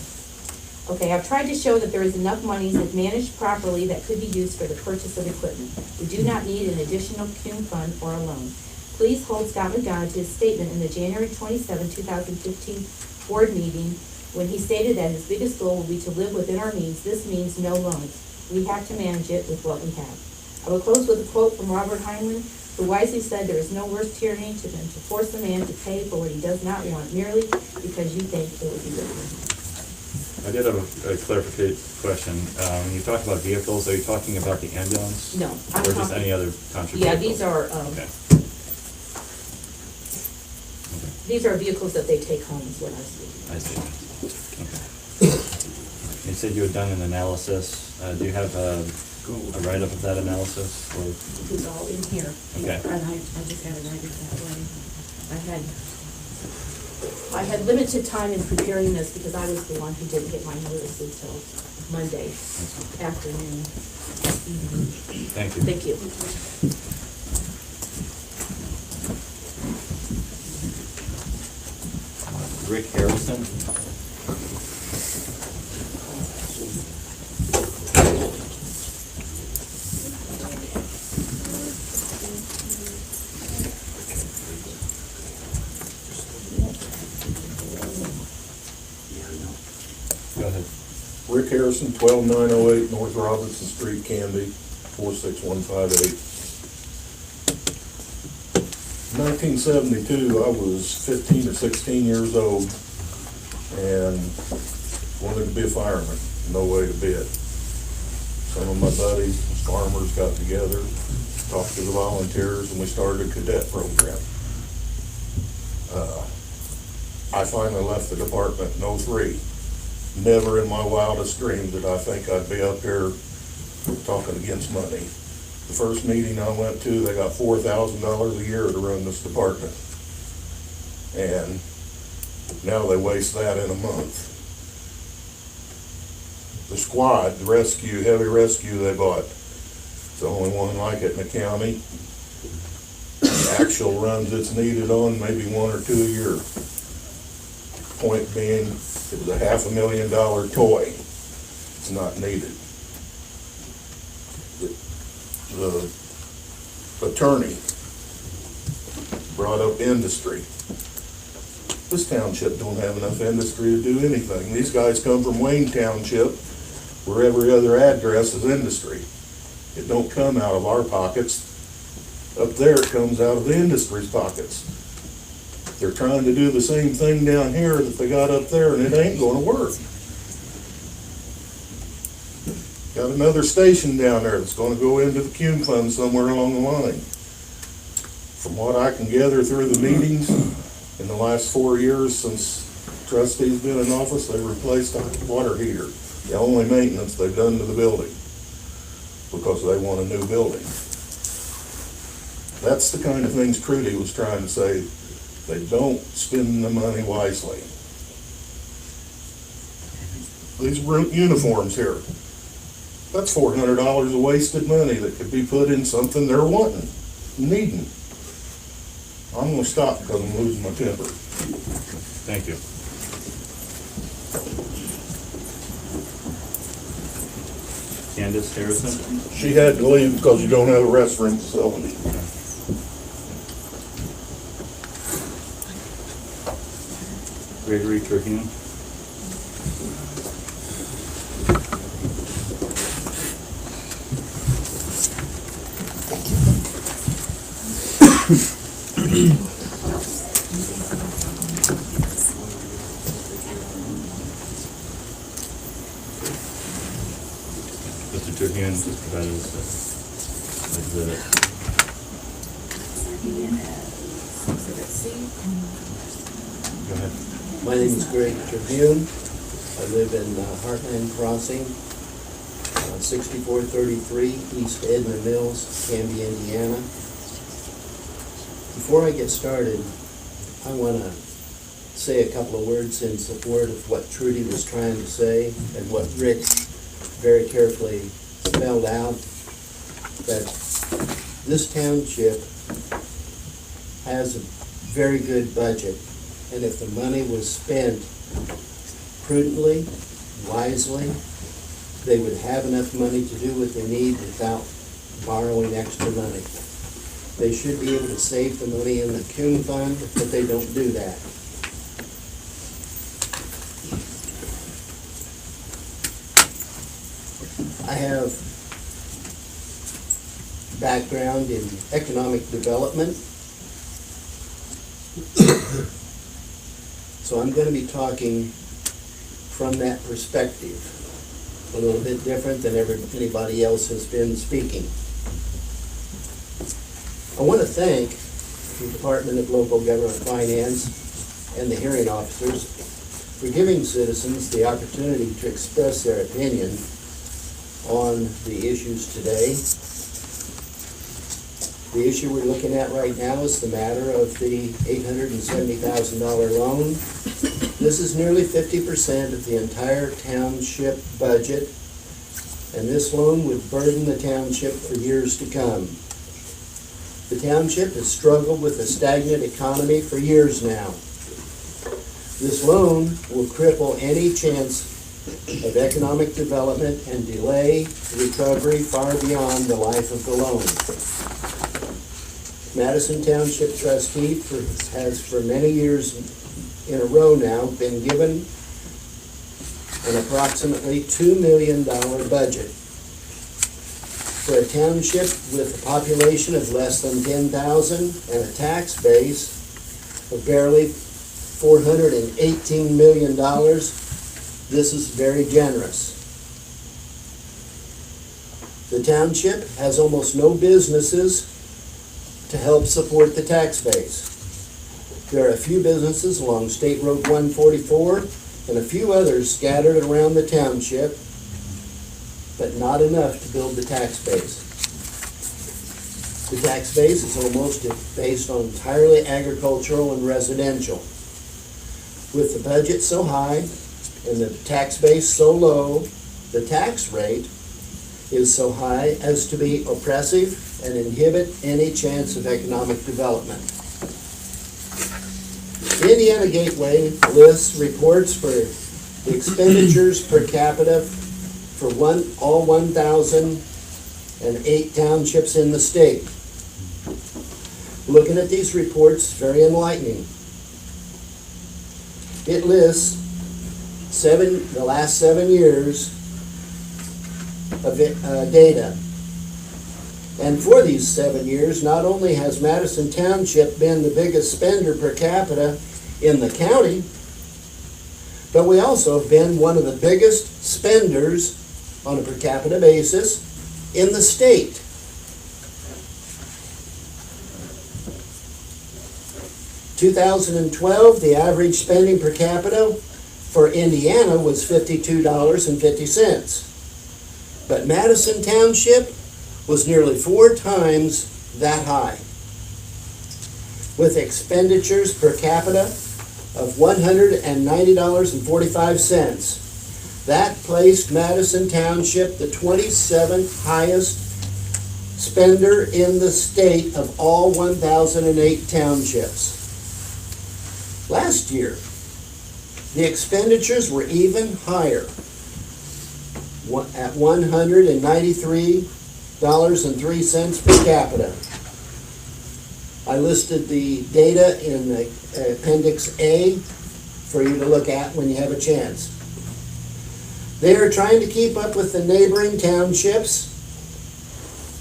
Okay, I've tried to show that there is enough money if managed properly that could be used for the purchase of equipment. We do not need an additional cum fund or a loan. Please hold Scott McGowan to his statement in the January 27, 2015 board meeting when he stated that his biggest goal will be to live within our means. This means no loans. We have to manage it with what we have. I will close with a quote from Robert Heinlein, who wisely said, "There is no worse tyranny than to force a man to pay for what he does not want merely because you think it would be good for him." I did have a clarification question. When you talk about vehicles, are you talking about the ambulance? No, I'm Or just talking- any other township Yeah, vehicle? these are, Okay. these are vehicles that they take home is what I see. I see. Okay. You said you had done an analysis. Do you have a write-up of that analysis? Or? It's all in here. Okay. And I just had to write it that way. I had limited time in preparing this because I was the one who didn't get my notice until Monday afternoon. Thank you. Thank you. Rick Harrison. Go ahead. Rick Harrison, 12908 North Robinson Street, Canby, 46158. 1972, I was 15 or 16 years old and wanted to be a fireman. No way to be it. Some of my buddies, farmers, got together, talked to the volunteers, and we started a cadet program. I finally left the department in 03. Never in my wildest dream did I think I'd be up here talking against money. The first meeting I went to, they got $4,000 a year to run this department. And now they waste that in a month. The squad, the rescue, heavy rescue they bought, it's the only one like it in the county. The actual runs it's needed on, maybe 1 or 2 a year. Point being, it was a $500,000 toy. It's not needed. The attorney brought up industry. This township don't have enough industry to do anything. These guys come from Wayne Township, where every other address is industry. It don't come out of our pockets. Up there, it comes out of the industry's pockets. They're trying to do the same thing down here that they got up there, and it ain't gonna work. Got another station down there that's gonna go into the cum fund somewhere along the line. From what I can gather through the meetings, in the last 4 years since trustee's been in office, they replaced the water heater. The only maintenance they've done to the building, because they want a new building. That's the kind of things Trudy was trying to say. They don't spend the money wisely. These uniforms here, that's $400 of wasted money that could be put in something they're wanting, needing. I'm gonna stop because I'm losing my temper. Thank you. Candace Harrison? She had to leave because you don't have a restroom facility. Gregory Terhune? Mr. Terhune just provided us an exhibit. Go ahead. My name is Greg Tribune. I live in Heartland Crossing, 6433 East Edna Mills, Canby, Indiana. Before I get started, I want to say a couple of words in support of what Trudy was trying to say and what Rick very carefully spelled out, that this township has a very good budget. And if the money was spent prudently, wisely, they would have enough money to do what they need without borrowing extra money. They should be able to save the money in the cum fund, but they don't do that. I have background in economic development. So I'm going to be talking from that perspective, a little bit different than anybody else has been speaking. I want to thank the Department of Local Government Finance and the hearing officers for giving citizens the opportunity to express their opinion on the issues today. The issue we're looking at right now is the matter of the $870,000 loan. This is nearly 50% of the entire township budget, and this loan would burden the township for years to come. The township has struggled with a stagnant economy for years now. This loan will cripple any chance of economic development and delay recovery far beyond the life of the loan. Madison Township trustee has for many years in a row now been given an approximately $2 million budget. For a township with a population of less than 10,000 and a tax base of barely $418 million, this is very generous. The township has almost no businesses to help support the tax base. There are a few businesses along State Road 144 and a few others scattered around the township, but not enough to build the tax base. The tax base is almost based on entirely agricultural and residential. With the budget so high and the tax base so low, the tax rate is so high as to be oppressive and inhibit any chance of economic development. The Indiana Gateway lists reports for the expenditures per capita for all 1,008 townships in the state. Looking at these reports is very enlightening. It lists the last 7 years of data. And for these 7 years, not only has Madison Township been the biggest spender per capita in the county, but we also have been one of the biggest spenders on a per capita basis in the state. In 2012, the average spending per capita for Indiana was $52.50. But Madison Township was nearly 4 times that high, with expenditures per capita of $190.45. That placed Madison Township the 27th highest spender in the state of all 1,008 townships. Last year, the expenditures were even higher, at $193.03 per capita. I listed the data in the Appendix A for you to look at when you have a chance. They are trying to keep up with the neighboring townships,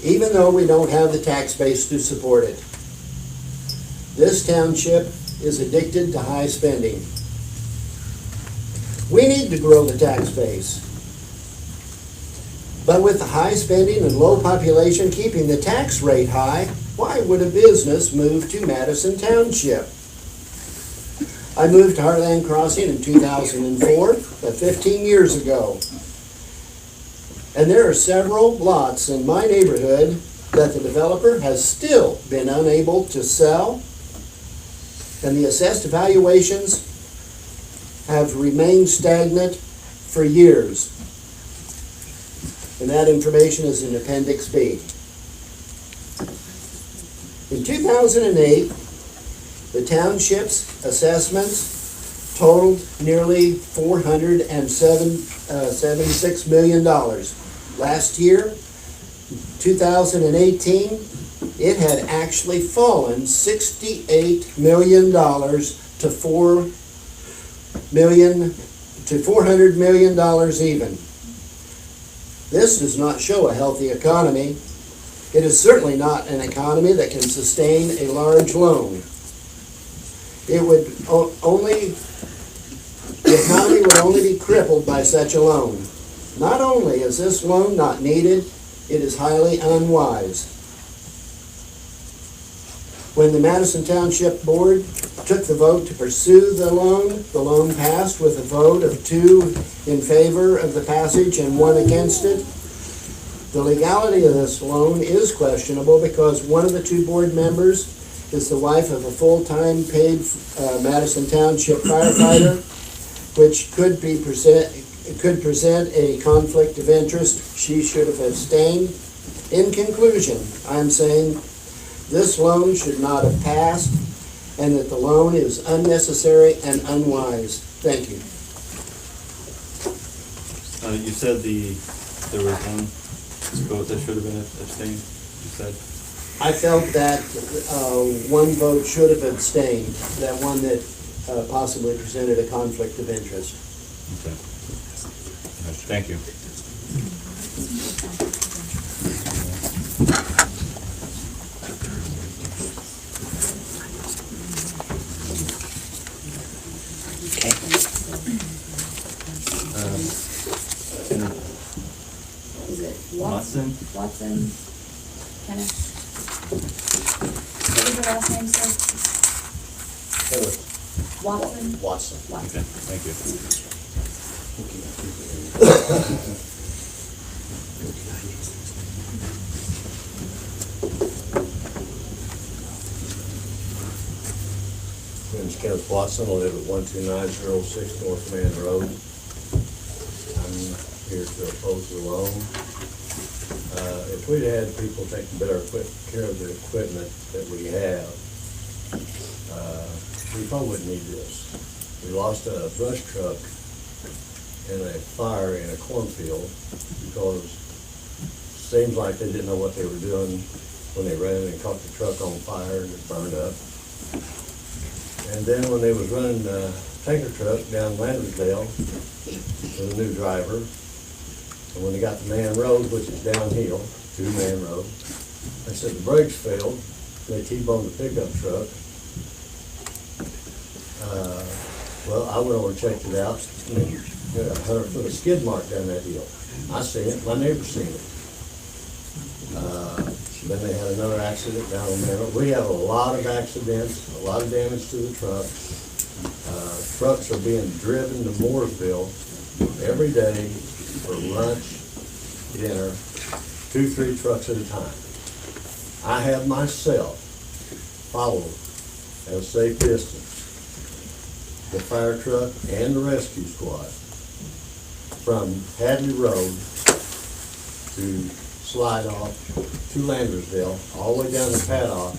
even though we don't have the tax base to support it. This township is addicted to high spending. We need to grow the tax base. But with the high spending and low population keeping the tax rate high, why would a business move to Madison Township? I moved to Heartland Crossing in 2004, 15 years ago. And there are several lots in my neighborhood that the developer has still been unable to sell, and the assessed valuations have remained stagnant for years. And that information is in Appendix B. In 2008, the township's assessments totaled nearly $476 million. Last year, 2018, it had actually fallen $68 million to $400 million even. This does not show a healthy economy. It is certainly not an economy that can sustain a large loan. The economy would only be crippled by such a loan. Not only is this loan not needed, it is highly unwise. When the Madison Township Board took the vote to pursue the loan passed with a vote of 2 in favor of the passage and 1 against it. The legality of this loan is questionable because one of the 2 board members is the wife of a full-time paid Madison Township firefighter, which could present a conflict of interest. She should have abstained. In conclusion, I'm saying this loan should not have passed, and that the loan is unnecessary and unwise. Thank you. You said there was one vote that should have been abstained, you said? I felt that 1 vote should have abstained, that one that possibly presented a conflict of interest. Okay. Thank you. Is it Watson? Watson? Kenneth? What was your last name, sir? Watson? Watson. Okay, thank you. My name's Kenneth Watson. I live at 12906 North Man Road. I'm here to oppose the loan. If we'd had people taking better care of the equipment that we have, we probably wouldn't need this. We lost a brush truck in a fire in a cornfield because it seems like they didn't know what they were doing when they ran and caught the truck on fire and it burned up. And then when they was running the tanker truck down Landersdale with a new driver, and when they got to Man Road, which is downhill, 2-man road, I said, the brakes failed, they T-boned the pickup truck. Well, I went over and checked it out, and there was a 100-foot skid mark down that hill. I seen it, my neighbor seen it. Then they had another accident down on Merrill. We have a lot of accidents, a lot of damage to the trucks. Trucks are being driven to Mooresville every day for lunch, dinner, 2-3 trucks at a time. I have myself followed at a safe distance the fire truck and the rescue squad from Hadley Road to Slide Off to Landersville, all the way down to Paddock.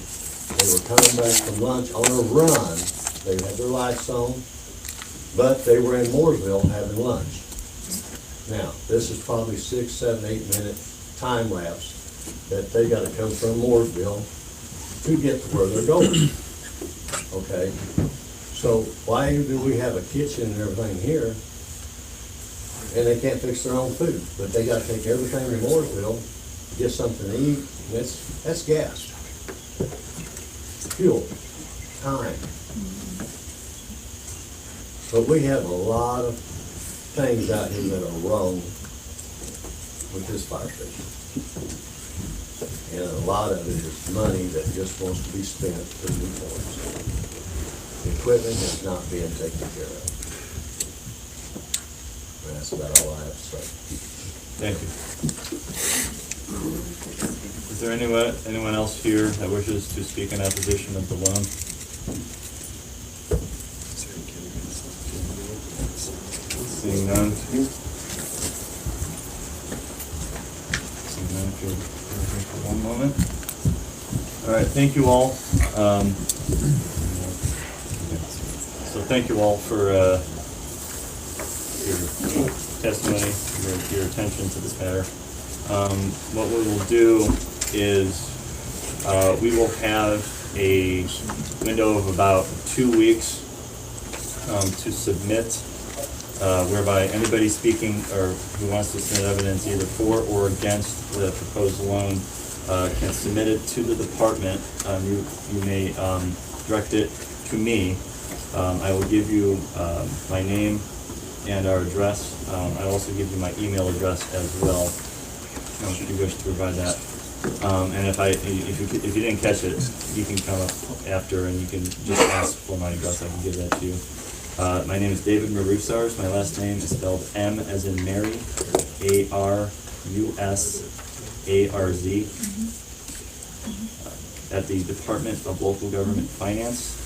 They were coming back from lunch on a run. They had their lights on, but they were in Mooresville having lunch. Now, this is probably 6, 7, 8 minute time lapse that they gotta come from Mooresville to get to where they're going. Okay? So why do we have a kitchen and everything here, and they can't fix their own food? But they gotta take everything to Mooresville, get something to eat, and that's gas. Fuel, time. But we have a lot of things out here that are wrong with this fire station. And a lot of it is money that just wants to be spent to move forward. The equipment is not being taken care of. And that's about all I have to say. Thank you. Is there anyone else here that wishes to speak in opposition of the loan? Seeing none. Seeing none, if you'll bear with me for one moment. All right, thank you all. So thank you all for your testimony, your attention to this matter. What we will do is we will have a window of about 2 weeks to submit, whereby anybody speaking or who wants to submit evidence either for or against the proposed loan can submit it to the department. You may direct it to me. I will give you my name and our address. I'll also give you my email address as well, if you wish to provide that. And if you didn't catch it, you can come up after and you can just ask for my address. I can give that to you. My name is David Marusarz. My last name is spelled M as in Mary, A-R-U-S-A-R-Z, at the Department of Local Government Finance.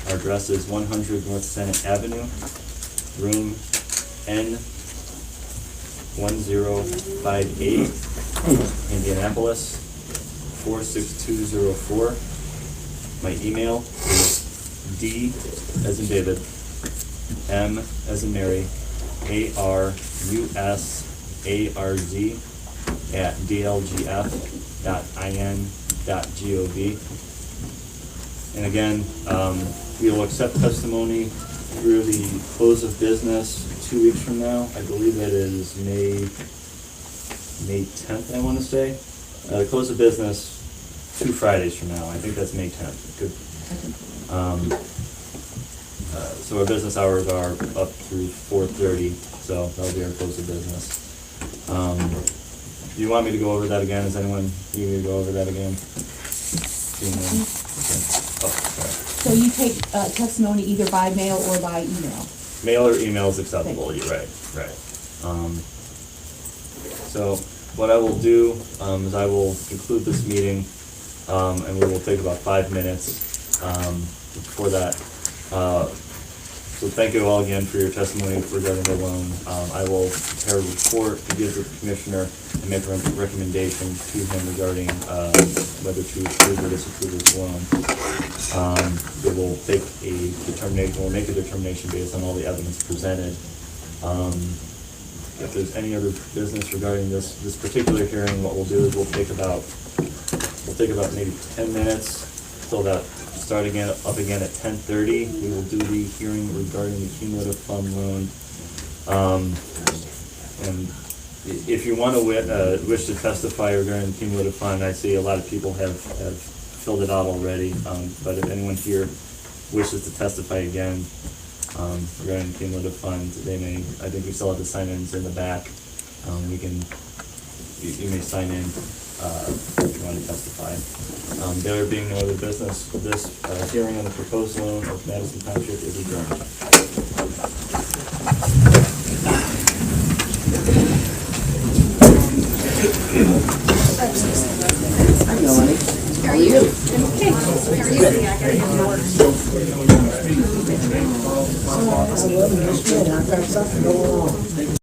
Our address is 100 North Senate Avenue, room N1058, Indianapolis, 46204. My email is D as in David, M as in Mary, A-R-U-S-A-R-Z at dlgf.in.gov. And again, we will accept testimony through the close of business 2 weeks from now. I believe that is May 10th, I want to say. The close of business 2 Fridays from now. I think that's May 10th. Good. So our business hours are up through 4:30, so that'll be our close of business. Do you want me to go over that again? Does anyone need me to go over that again? Okay. Oh, sorry. So you take testimony either by mail or by email? Mail or email is acceptable, you're right. So what I will do is I will conclude this meeting, and we will take about 5 minutes for that. So thank you all again for your testimony regarding the loan. I will prepare a report to give to the commissioner and make a recommendation to him regarding whether to approve or disapprove this loan. We will take a determination. We'll make a determination based on all the evidence presented. If there's any other business regarding this particular hearing, what we'll do is we'll take about maybe 10 minutes till that. Starting up again at 10:30, we will do the hearing regarding the cumulative fund loan. And if you want to wish to testify regarding the cumulative fund, I see a lot of people have filled it out already. But if anyone here wishes to testify again regarding the cumulative fund, they may. I think we still have the sign-ins in the back. You may sign in if you want to testify. There being no other business, this hearing on the proposed loan of Madison Township is adjourned. How are you? Okay. How are you? Yeah, I gotta get to work. I've got something going on.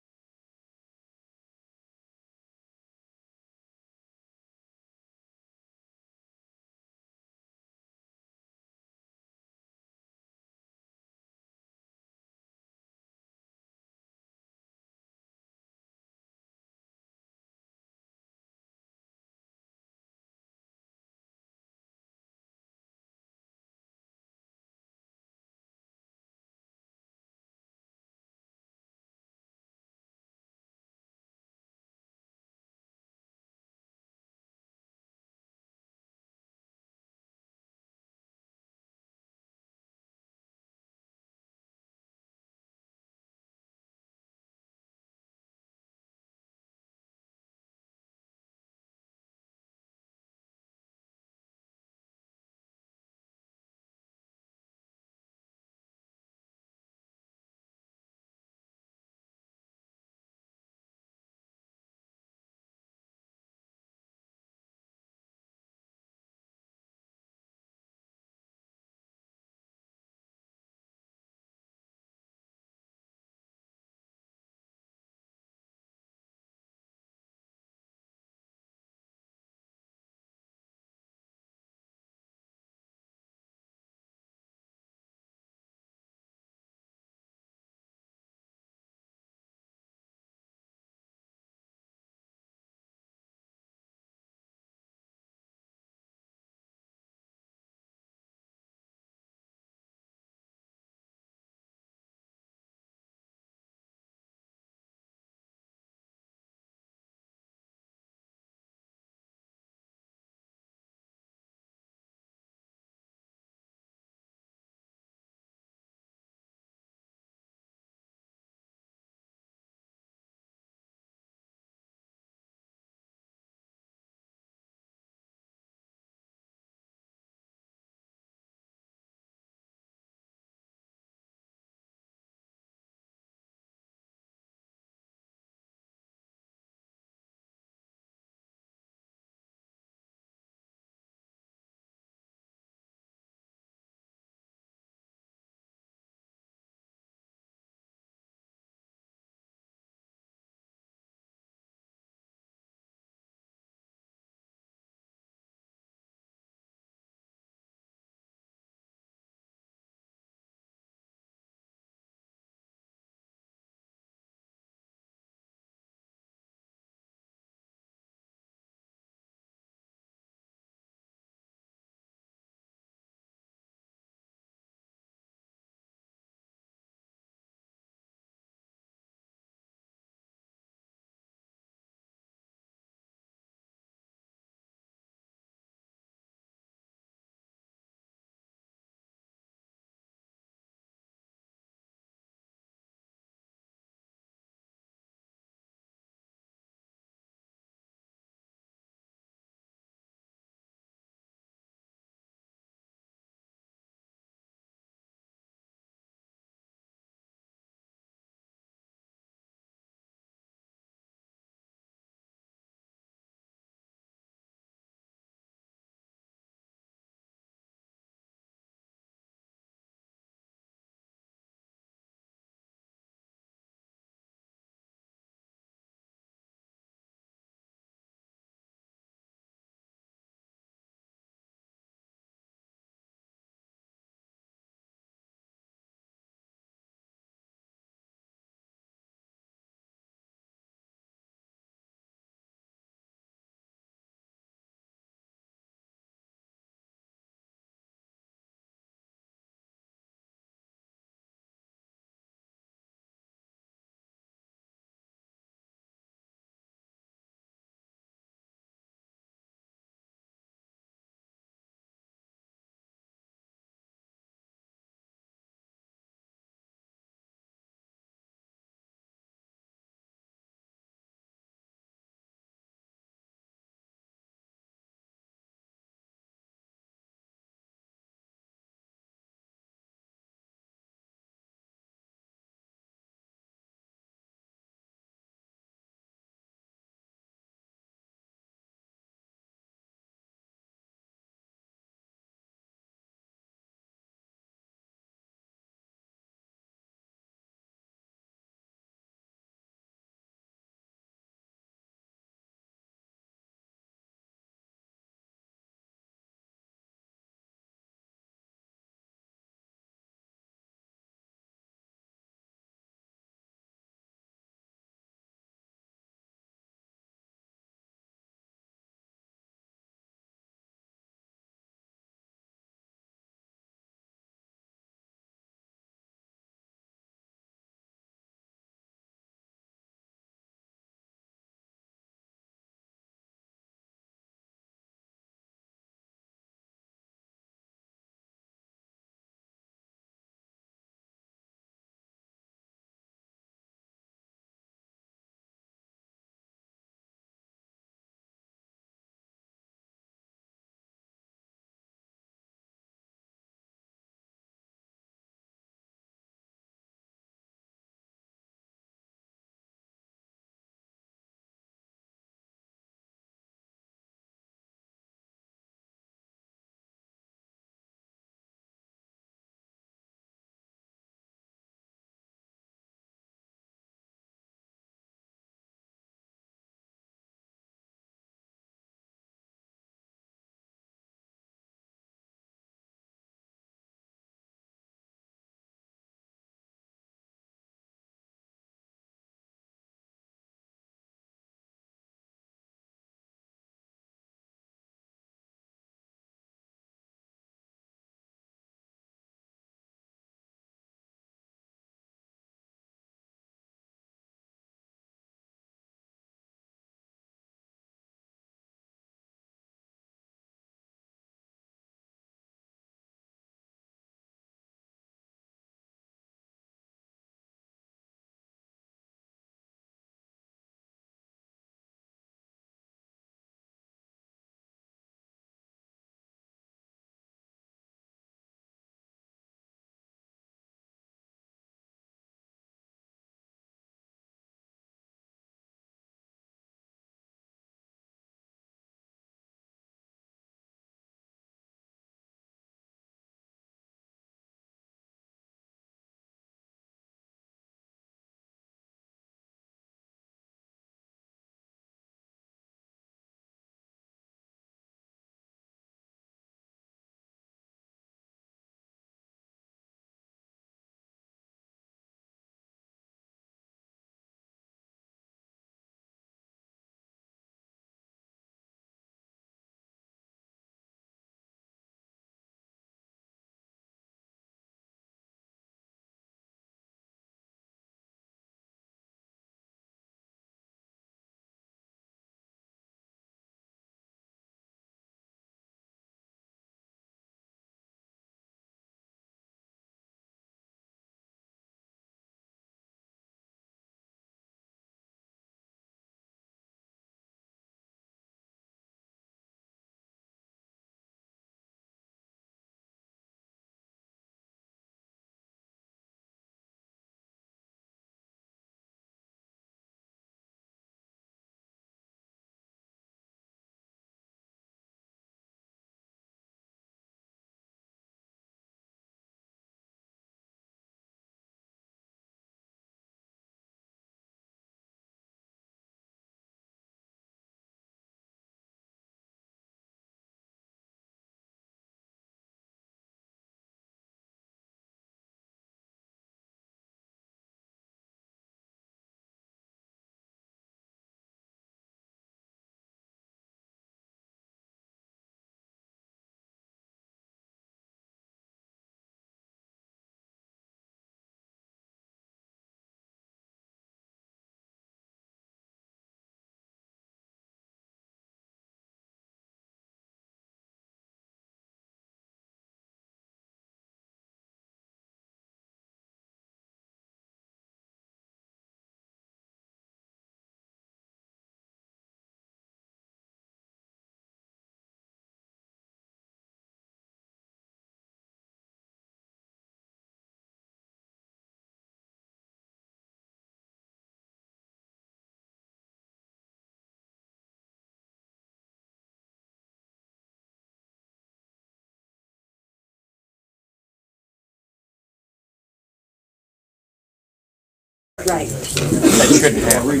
Right. That shouldn't happen.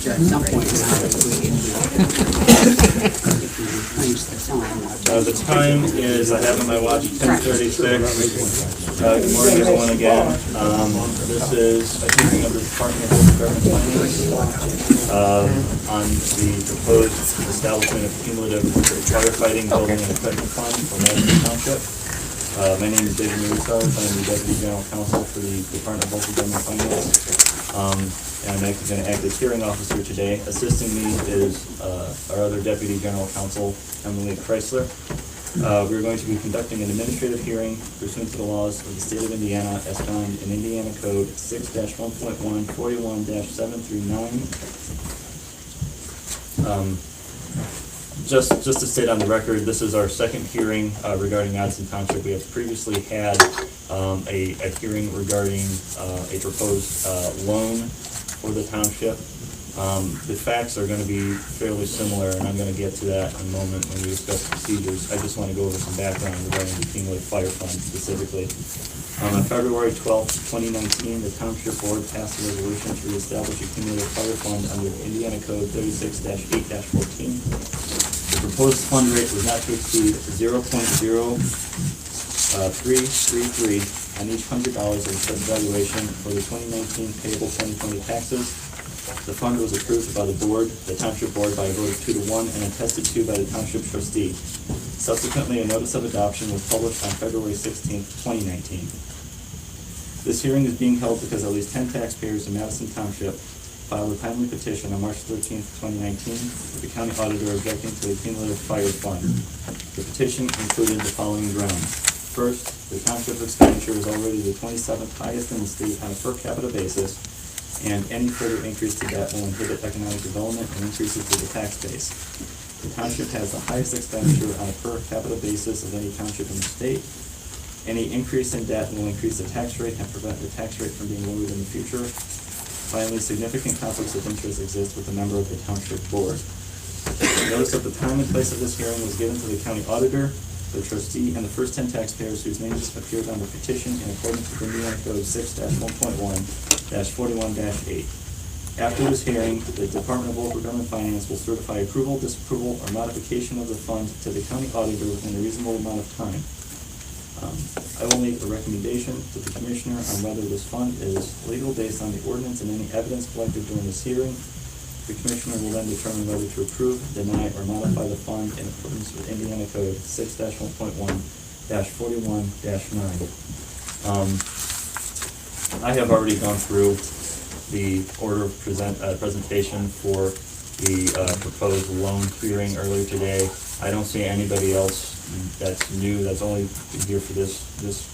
At some point now, The time is, I have on my watch, 10:36. Good morning, everyone, again. This is a hearing of the Department of Libertarian Finance on the proposed establishment of cumulative firefighting building and equipment fund for Madison Township. My name is David Marusarz. I'm the Deputy General Counsel for the Department of Local Government Finance. And I'm going to act as hearing officer today. Assisting me is our other Deputy General Counsel, Emily Chrysler. We're going to be conducting an administrative hearing pursuant to the laws of the state of Indiana as found in Indiana Code 6-1.1, 41-7 through 9. Just to state on the record, this is our second hearing regarding Madison Township. We have previously had a hearing regarding a proposed loan for the township. The facts are going to be fairly similar, and I'm going to get to that in a moment when we discuss procedures. I just want to go over some background regarding the cumulative fire fund specifically. On February 12th, 2019, the Township Board passed a resolution to reestablish a cumulative fire fund under Indiana Code 36-8-14. The proposed fund rate was not to exceed 0.0333 on each $100 of such valuation for the 2019 payable 2020 taxes. The fund was approved by the board, the Township Board, by a vote of 2-1 and attested to by the Township Trustee. Subsequently, a notice of adoption was published on February 16th, 2019. This hearing is being held because at least 10 taxpayers in Madison Township filed a timely petition on March 13th, 2019, with the county auditor objecting to the cumulative fire fund. The petition included the following grounds. First, the township expenditure is already the 27th highest in the state on a per capita basis, and any further increase to that will inhibit economic development and increases to the tax base. The township has the highest expenditure on a per capita basis of any township in the state. Any increase in debt will increase the tax rate and prevent the tax rate from being lowered in the future. Finally, significant conflicts of interest exist with a member of the township board. Notice of the time and place of this hearing was given to the county auditor, the trustee, and the first 10 taxpayers whose names appeared on the petition in accordance with Indiana Code 6-1.1-41-8. After this hearing, the Department of Local Government Finance will certify approval, disapproval, or modification of the fund to the county auditor within a reasonable amount of time. I will make a recommendation to the Commissioner on whether this fund is legal based on the ordinance and any evidence collected during this hearing. The Commissioner will then determine whether to approve, deny, or modify the fund in accordance with Indiana Code 6-1.1-41-9. I have already gone through the order of presentation for the proposed loan hearing earlier today. I don't see anybody else that's new, that's only here for this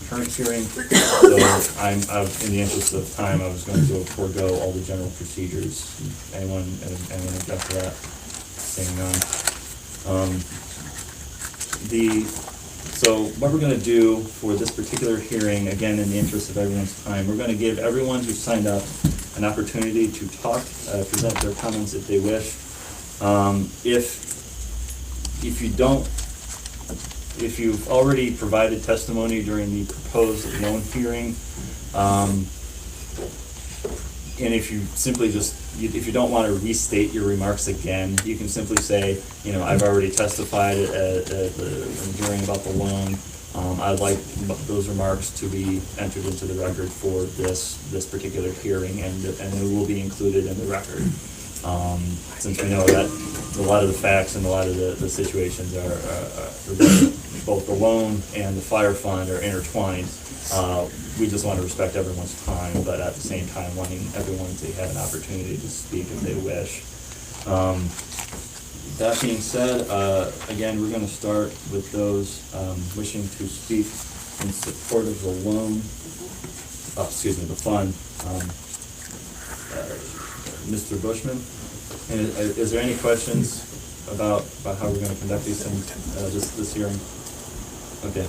current hearing. So I'm in the interest of time, I was going to forego all the general procedures. Anyone object to that? Saying none. So what we're going to do for this particular hearing, again in the interest of everyone's time, we're going to give everyone who signed up an opportunity to talk, present their comments if they wish. If you've already provided testimony during the proposed loan hearing, and if you simply if you don't want to restate your remarks again, you can simply say, I've already testified at the hearing about the loan. I'd like those remarks to be entered into the record for this particular hearing, and it will be included in the record. Since we know that a lot of the facts and a lot of the situations are both the loan and the fire fund are intertwined. We just want to respect everyone's time, but at the same time wanting everyone to have an opportunity to speak if they wish. That being said, again, we're going to start with those wishing to speak in support of the loan, the fund. Mr. Bushman, and is there any questions about how we're going to conduct these things, this hearing? Okay.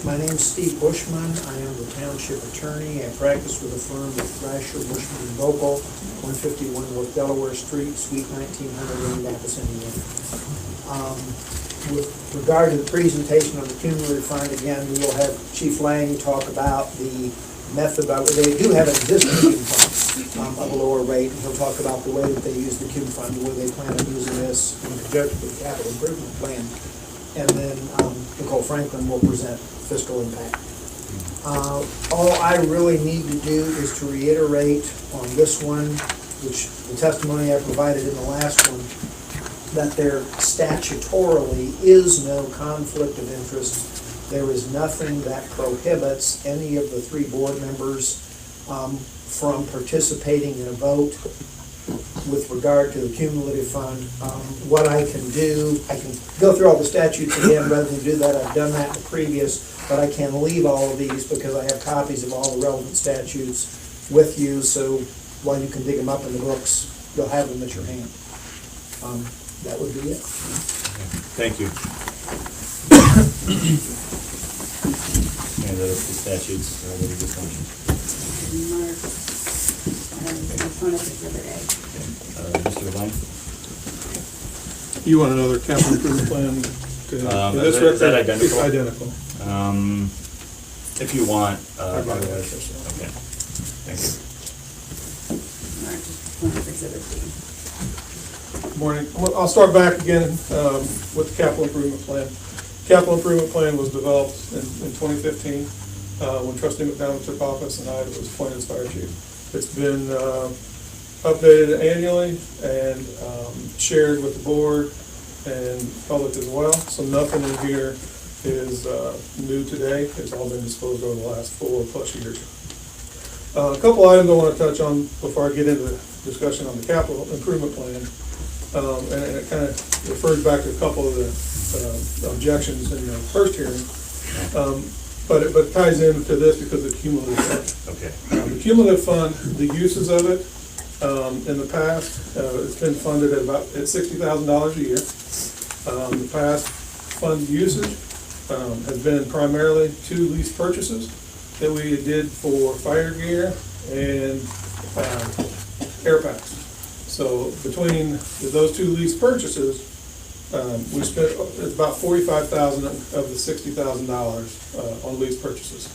My name's Steve Bushman. I am the town Township attorney. I practice with a firm of Thrasher, Bushman, and Vocal, 151 North Delaware Street, Suite 1900, Indianapolis, Indiana. With regard to the presentation on the cumulative fund, again, we will have Chief Lang talk about the method by which they do have an existing cum fund of a lower rate, and he'll talk about the way that they use the cum fund, the way they plan on using this in conjunction with the capital improvement plan. And then Nicole Franklin will present fiscal impact. All I really need to do is to reiterate on this one, which the testimony I provided in the last one, that there statutorily is no conflict of interest. There is nothing that prohibits any of the 3 board members from participating in a vote with regard to the cumulative fund. What I can do, I can go through all the statutes again. Rather than do that, I've done that in the previous, but I can leave all of these because I have copies of all the relevant statutes with you, so while you can dig them up in the books, you'll have them at your hand. That would be it. Thank you. And the statutes, what we just mentioned. Mr. Lang? You want another capital improvement plan? Is that identical? It's identical. If you want, I'd rather have okay, thank you. Morning. Well, I'll start back again with the capital improvement plan. Capital improvement plan was developed in 2015 when Trustee McDonald took office and I was appointed as fire chief. It's been updated annually and shared with the board and public as well. So nothing in here is new today. It's all been disclosed over the last 4+ years. A couple items I want to touch on before I get into the discussion on the capital improvement plan. And it kind of refers back to a couple of the objections in the first hearing. But it ties into this because of the cumulative fund. Okay. The cumulative fund, the uses of it, in the past, it's been funded at $60,000 a year. The past fund usage has been primarily 2 lease purchases that we did for fire gear and air packs. So between those 2 lease purchases, we spent about $45,000 of the $60,000 on lease purchases.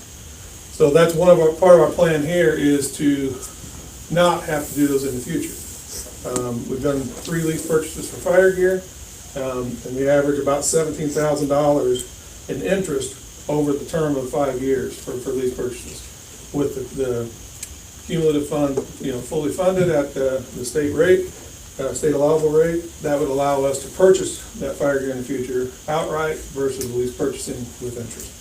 So that's part of our plan here is to not have to do those in the future. We've done 3 lease purchases for fire gear, and we average about $17,000 in interest over the term of 5 years for lease purchases. With the cumulative fund, fully funded at the state rate, state allowable rate, that would allow us to purchase that fire gear in the future outright versus lease purchasing with interest.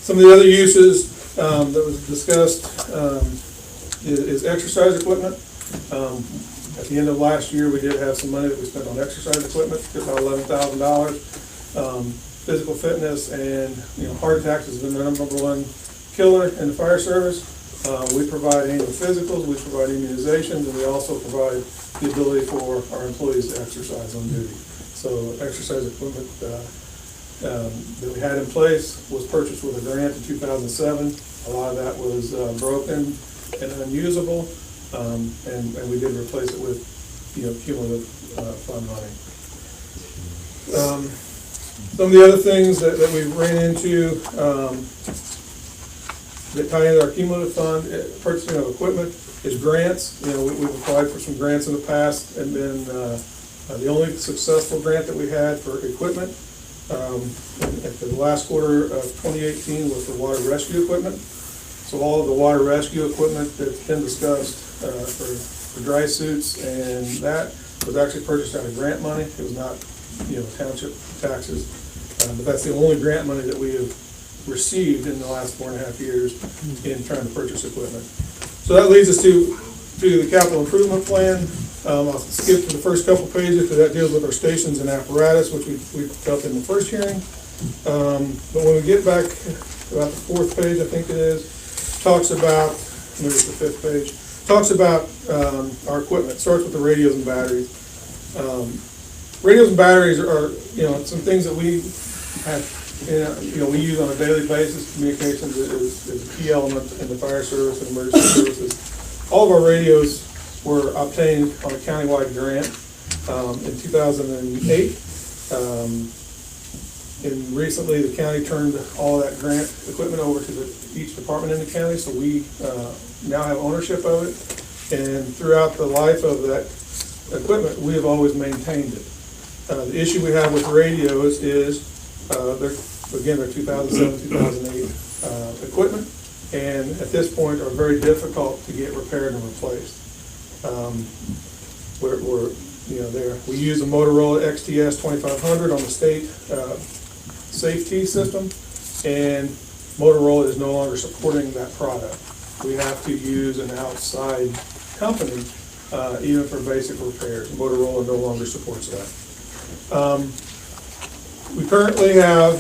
Some of the other uses that was discussed is exercise equipment. At the end of last year, we did have some money that we spent on exercise equipment, about $11,000. Physical fitness and heart attacks has been the number 1 killer in the fire service. We provide annual physicals, we provide immunizations, and we also provide the ability for our employees to exercise on duty. So exercise equipment that we had in place was purchased with a grant in 2007. A lot of that was broken and unusable, and we did replace it with cumulative fund money. Some of the other things that we ran into that tie into our cumulative fund, purchasing of equipment, is grants. We've applied for some grants in the past, and then the only successful grant that we had for equipment at the last quarter of 2018 was for water rescue equipment. So all of the water rescue equipment that's been discussed for dry suits and that was actually purchased out of grant money. It was not, township taxes. But that's the only grant money that we have received in the last 4.5 years in trying to purchase equipment. So that leads us to the capital improvement plan. I'll skip to the first couple pages because that deals with our stations and apparatus, which we felt in the first hearing. But when we get back about the 4th page, I think it is, talks about, maybe it's the 5th page, talks about our equipment. Starts with the radios and batteries. Radios and batteries are, some things that we have we use on a daily basis. Communications is a key element in the fire service and emergency services. All of our radios were obtained on a countywide grant in 2008. And recently, the county turned all that grant equipment over to each department in the county, so we now have ownership of it. And throughout the life of that equipment, we have always maintained it. The issue we have with radios is, they're 2007, 2008 equipment, and at this point are very difficult to get repaired and replaced. We use a Motorola XTS 2500 on the state safety system, and Motorola is no longer supporting that product. We have to use an outside company even for basic repairs. Motorola no longer supports that. We currently have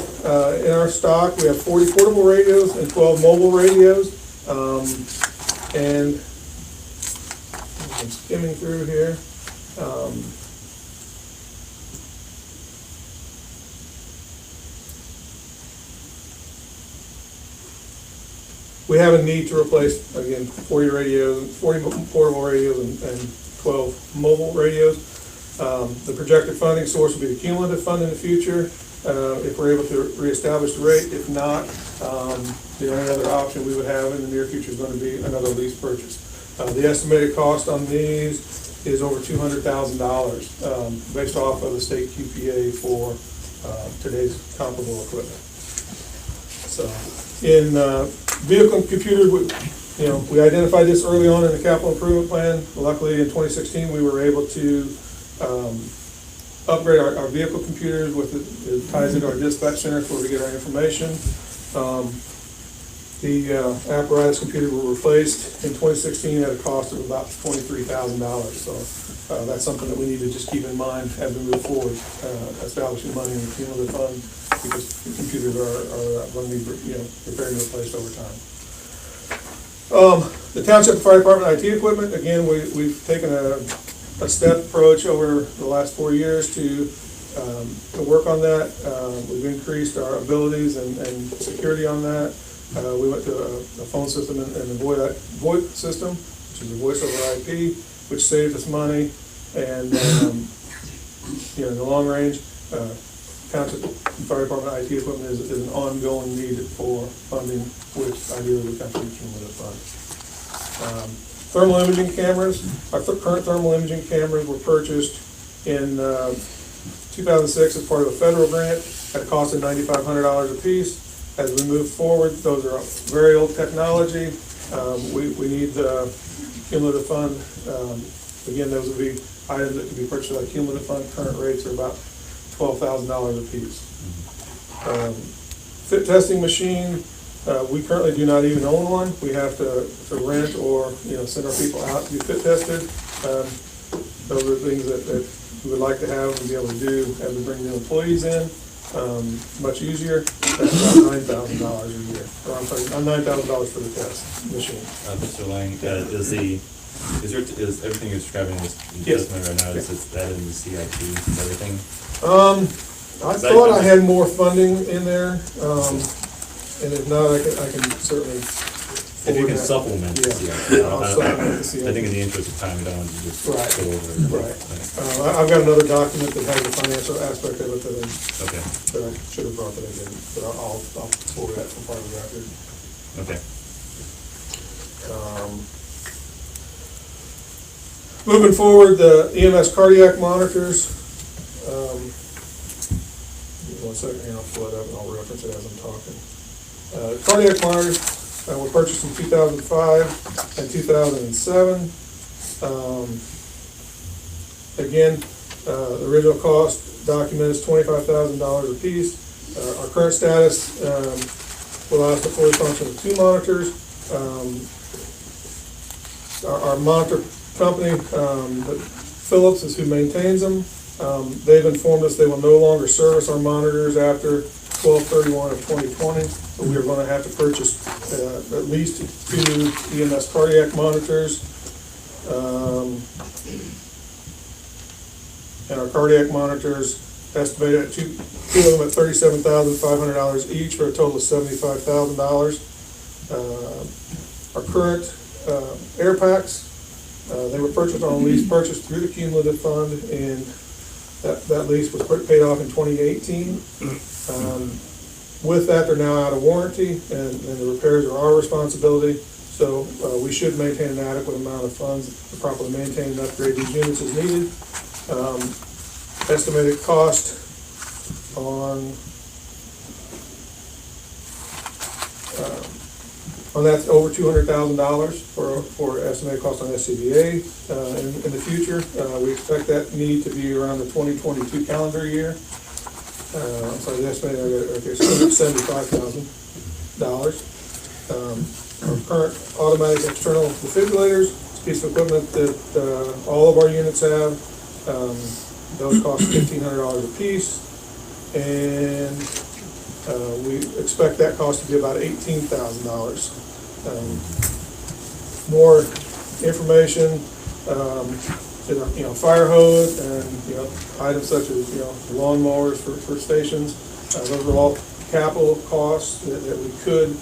in our stock, we have 40 portable radios and 12 mobile radios. And I'm skimming through here. We have a need to replace, again, 40 portable radios and 12 mobile radios. The projected funding source will be the cumulative fund in the future, if we're able to reestablish the rate. If not, the only other option we would have in the near future is going to be another lease purchase. The estimated cost on these is over $200,000, based off of the state QPA for today's comparable equipment. So, in vehicle computers, we identified this early on in the capital improvement plan. Luckily, in 2016, we were able to upgrade our vehicle computers with it ties into our dispatch center where we get our information. The apparatus computers were replaced in 2016 at a cost of about $23,000. So that's something that we need to just keep in mind as we move forward, establishing money in the cumulative fund, because the computers are going to be repaired and replaced over time. The Township Fire Department IT equipment, again, we've taken a step approach over the last 4 years to work on that. We've increased our abilities and security on that. We went to a phone system and a VoIP system, which is a voice over IP, which saved us money. And in the long range, Township Fire Department IT equipment is an ongoing need for funding, which ideally would come from the cumulative fund. Thermal imaging cameras. Our current thermal imaging cameras were purchased in 2006 as part of a federal grant at a cost of $9,500 a piece. As we move forward, those are very old technology. We need the cumulative fund. Again, those would be items that can be purchased by cumulative fund. Current rates are about $12,000 a piece. Fit testing machine. We currently do not even own one. We have to rent or send our people out to be fit tested. Those are things that we would like to have and be able to do as we bring new employees in. Much easier. That's about $9,000 a year. Or I'm sorry, $9,000 for the test machine. Mr. Lang, is everything you're describing in this investment right now, is that in the CIP and everything? I thought I had more funding in there. And if not, I can certainly. If you can supplement the CIP. I'll supplement the CIP. I think in the interest of time, we don't want to just go over it. Right. I've got another document that has the financial aspect of it that I should have brought that I didn't, but I'll forward that from part of the record. Okay. Moving forward, the EMS cardiac monitors. One second here, I'll pull it up and I'll reference it as I'm talking. Cardiac monitors were purchased in 2005 and 2007. Again, the original cost document is $25,000 a piece. Our current status will allow us to fully function with 2 monitors. Our monitor company, Philips, is who maintains them. They've informed us they will no longer service our monitors after 12/31 of 2020. So we are going to have to purchase at least 2 EMS cardiac monitors. And our cardiac monitors estimated at two of them at $37,500 each, for a total of $75,000. Our current air packs, they were purchased on a lease purchased through the cumulative fund, and that lease was paid off in 2018. With that, they're now out of warranty, and the repairs are our responsibility. So we should maintain an adequate amount of funds to properly maintain and upgrade these units as needed. Estimated cost on that's over $200,000 for estimated cost on SCBA in the future. We expect that need to be around the 2022 calendar year. I'm sorry, the estimated right there, $75,000. Our current automatic external defibrillators, it's a piece of equipment that all of our units have. Those cost $1,500 a piece, and we expect that cost to be about $18,000. More information, fire hose and, items such as, lawn mowers for stations. Those are all capital costs that we could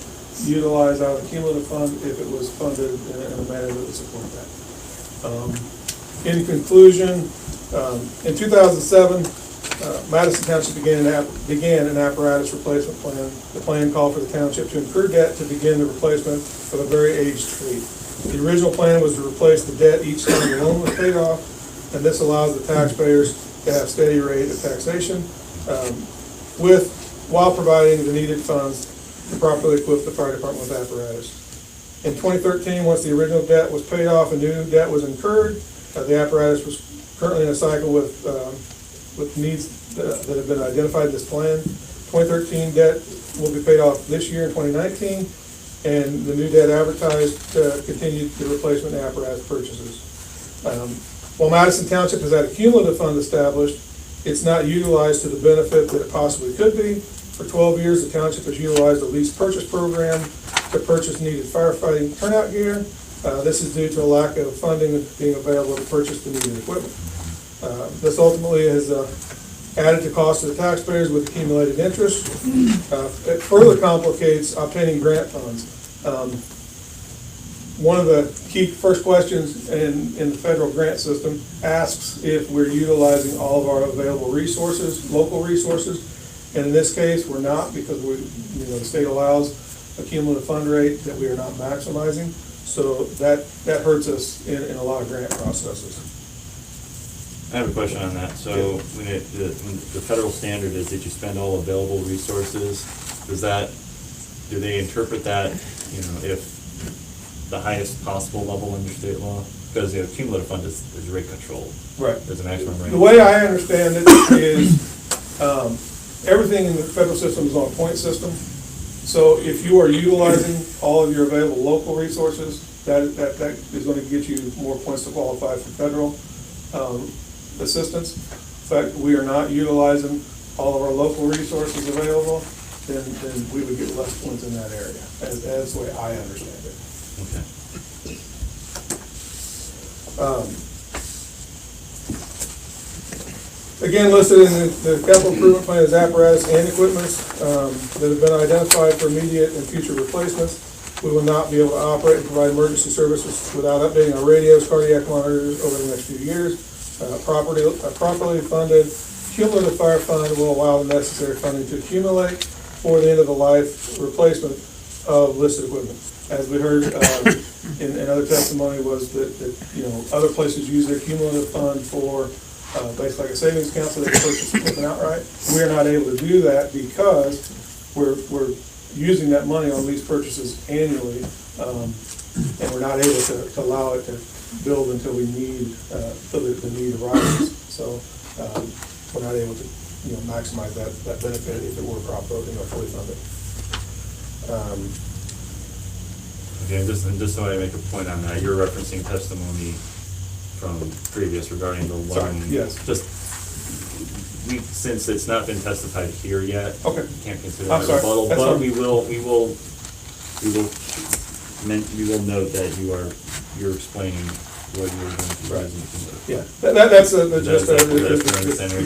utilize out of the cumulative fund if it was funded in a manner that would support that. In conclusion, in 2007, Madison Township began an apparatus replacement plan. The plan called for the township to incur debt to begin the replacement of a very aged fleet. The original plan was to replace the debt each time the loan was paid off, and this allows the taxpayers to have steady rate of taxation, while providing the needed funds to properly equip the fire department with apparatus. In 2013, once the original debt was paid off and new debt was incurred, the apparatus was currently in a cycle with needs that have been identified in this plan. 2013 debt will be paid off this year in 2019, and the new debt advertised to continue the replacement apparatus purchases. While Madison Township has had a cumulative fund established, it's not utilized to the benefit that it possibly could be. For 12 years, the township has utilized a lease purchase program to purchase needed firefighting turnout gear. This is due to a lack of funding being available to purchase the needed equipment. This ultimately has added to cost to the taxpayers with accumulated interest. It further complicates obtaining grant funds. One of the key first questions in the federal grant system asks if we're utilizing all of our available resources, local resources. And in this case, we're not, because the state allows a cumulative fund rate that we are not maximizing. So that hurts us in a lot of grant processes. I have a question on that. So when the federal standard is that you spend all available resources, do they interpret that, if the highest possible level under state law? Because the cumulative fund is rate controlled. Right. There's a maximum rate. The way I understand it is everything in the federal system is on a point system. So if you are utilizing all of your available local resources, that is going to get you more points to qualify for federal assistance. In fact, we are not utilizing all of our local resources available, then we would get less points in that area. That's the way I understand it. Okay. Again, listed in the capital improvement plan is apparatus and equipment that have been identified for immediate and future replacements. We will not be able to operate and provide emergency services without updating our radios, cardiac monitors over the next few years. Properly funded cumulative fire fund will allow the necessary funding to accumulate for the end of the life replacement of listed equipment. As we heard in other testimony was that other places use their cumulative fund for basically like a savings account so they can purchase equipment outright. We are not able to do that because we're using that money on lease purchases annually, and we're not able to allow it to build until we need until the need arises. So we're not able to maximize that benefit if it were properly fully funded. Okay, and just so I make a point on that, you're referencing testimony from previous regarding the loan. Sorry, yes. Since it's not been testified here yet, okay, we can't consider that a rebuttal, but we will note that you're explaining what you're going to do. Yeah, that's the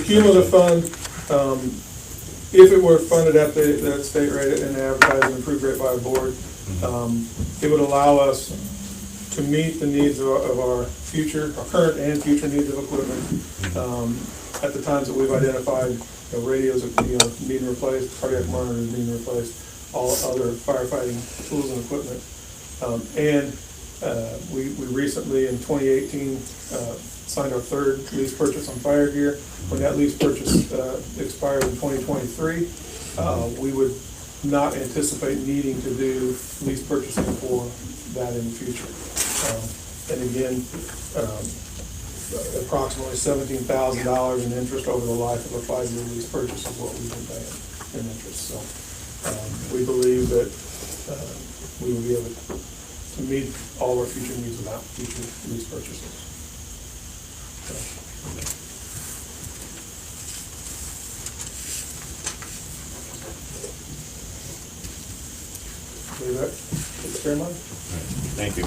cumulative fund If it were funded at the state rate and advertised and approved rate by a board, it would allow us to meet the needs of our future, our current and future needs of equipment. At the times that we've identified, radios needing replaced, cardiac monitors needing replaced, all other firefighting tools and equipment. We recently, in 2018, signed our third lease purchase on fire gear. When that lease purchase expires in 2023, we would not anticipate needing to do lease purchasing for that in the future. And again, approximately $17,000 in interest over the life of a 5-year lease purchase is what we've been paying in interest. So we believe that we will be able to meet all of our future needs without future lease purchases. Believe that takes care of mine. Thank you.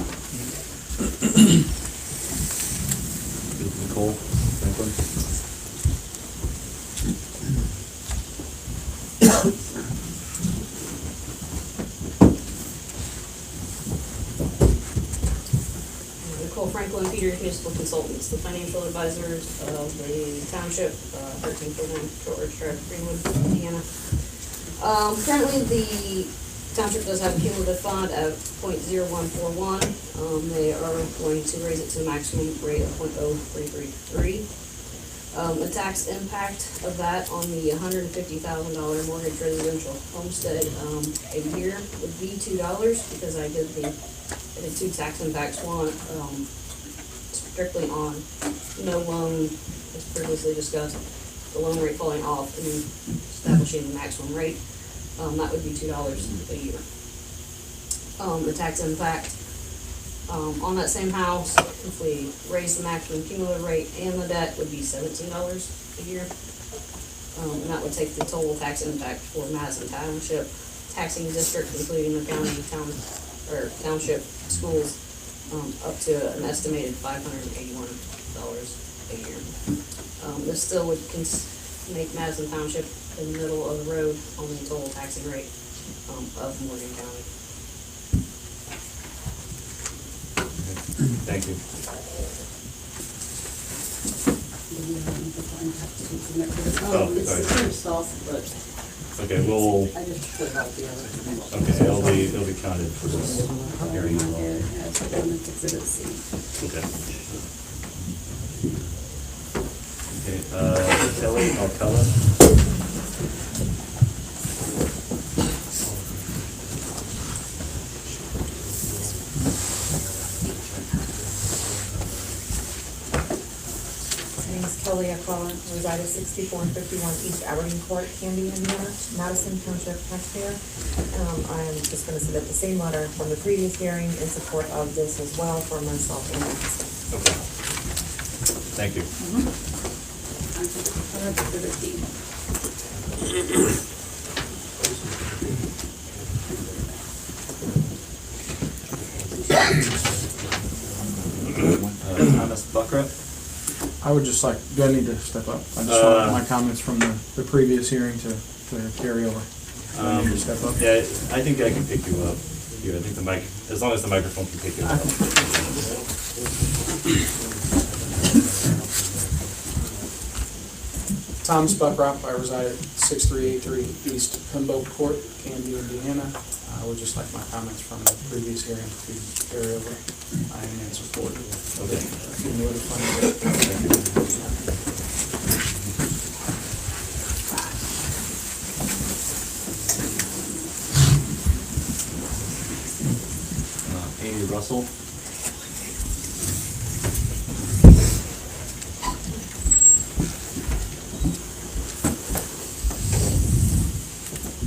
Nicole Franklin. Nicole Franklin, Peters Municipal Consultants, the financial advisors of the township, 1349 Short Ridge Drive, Greenwood, Indiana. Currently, the township does have a cumulative fund of .0141. They are going to raise it to a maximum rate of .0333. The tax impact of that on the $150,000 mortgage residential homestead a year would be $2 because I did two tax impacts. One strictly on no loan, as previously discussed, the loan rate falling off and then establishing the maximum rate. That would be $2 a year. The tax impact on that same house, if we raise the maximum cumulative rate and the debt, would be $17 a year. And that would take the total tax impact for Madison Township taxing district, including the county, township schools, up to an estimated $581 a year. This still would make Madison Township in the middle of the road on the total taxing rate of Morgan County. Thank you. It's sorry. yourself, but Okay, we'll, I just put it out the other. okay, it'll be counted for this hearing as well. Okay. Okay, Kelly Alcala. My name is Kelly Akala, I reside at 64 and 51 East Aberdeen Court, Canby, Indiana, Madison Township taxpayer. I am just going to submit the same letter from the previous hearing in support of this as well for myself and my husband. Okay. Thank you. Thomas Buckra. I would just like, do I need to step up? I just want my comments from the previous hearing to carry over. Do I need to step up? Yeah, I think I can pick you up. Here, I think the mic, as long as the microphone can pick you up. Thomas Buckrup, I reside at 6383 East Pimbo Court, Canby, Indiana. I would just like my comments from the previous hearing to carry over. I am in support of the cumulative funding. Amy Russell.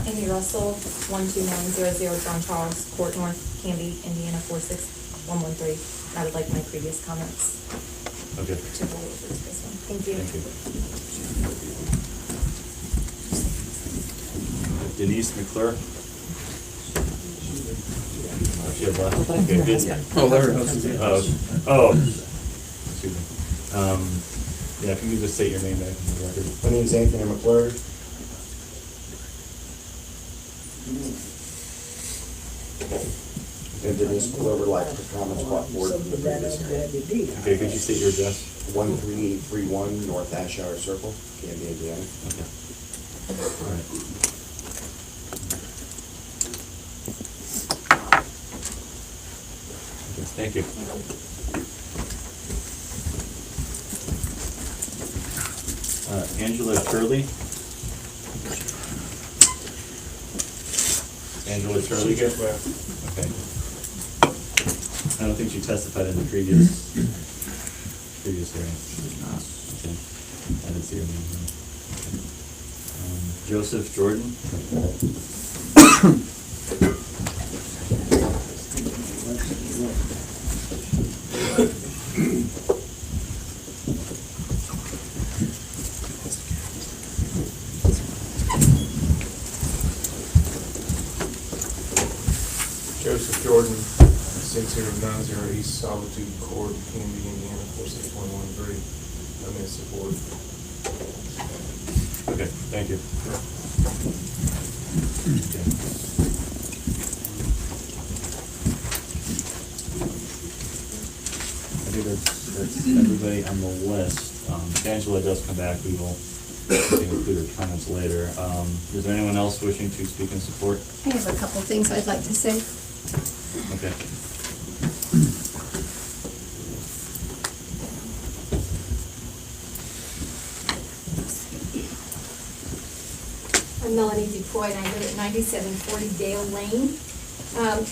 Amy Russell, 12900 John Charles Court North, Canby, Indiana, 46113. I would like my previous comments Okay. to go over this one. Thank you. Thank you. Denise McClure. She had left. Okay, good. Oh, there it is. Oh, excuse me. Yeah, if you could just state your name back in the record. My name is Anthony McClure. And Denise Glover likes the comments brought forward from the previous hearing. Okay, could you state your address? 13831 North Ashire Circle, Canby, Indiana. Okay. All right. Okay, thank you. Angela Turley. Angela Turley here? Okay. I don't think she testified in the previous hearing. Okay. I didn't see her name. Okay. Joseph Jordan. Joseph Jordan, 6090 East Solitude Court, Canby, Indiana, 46113. I'm in support. Okay, thank you. Okay. I think that's everybody on the list. If Angela does come back, we will include her comments later. Is there anyone else wishing to speak in support? I have a couple things I'd like to say. Okay. I'm Melanie Dupoy, and I live at 9740 Dale Lane.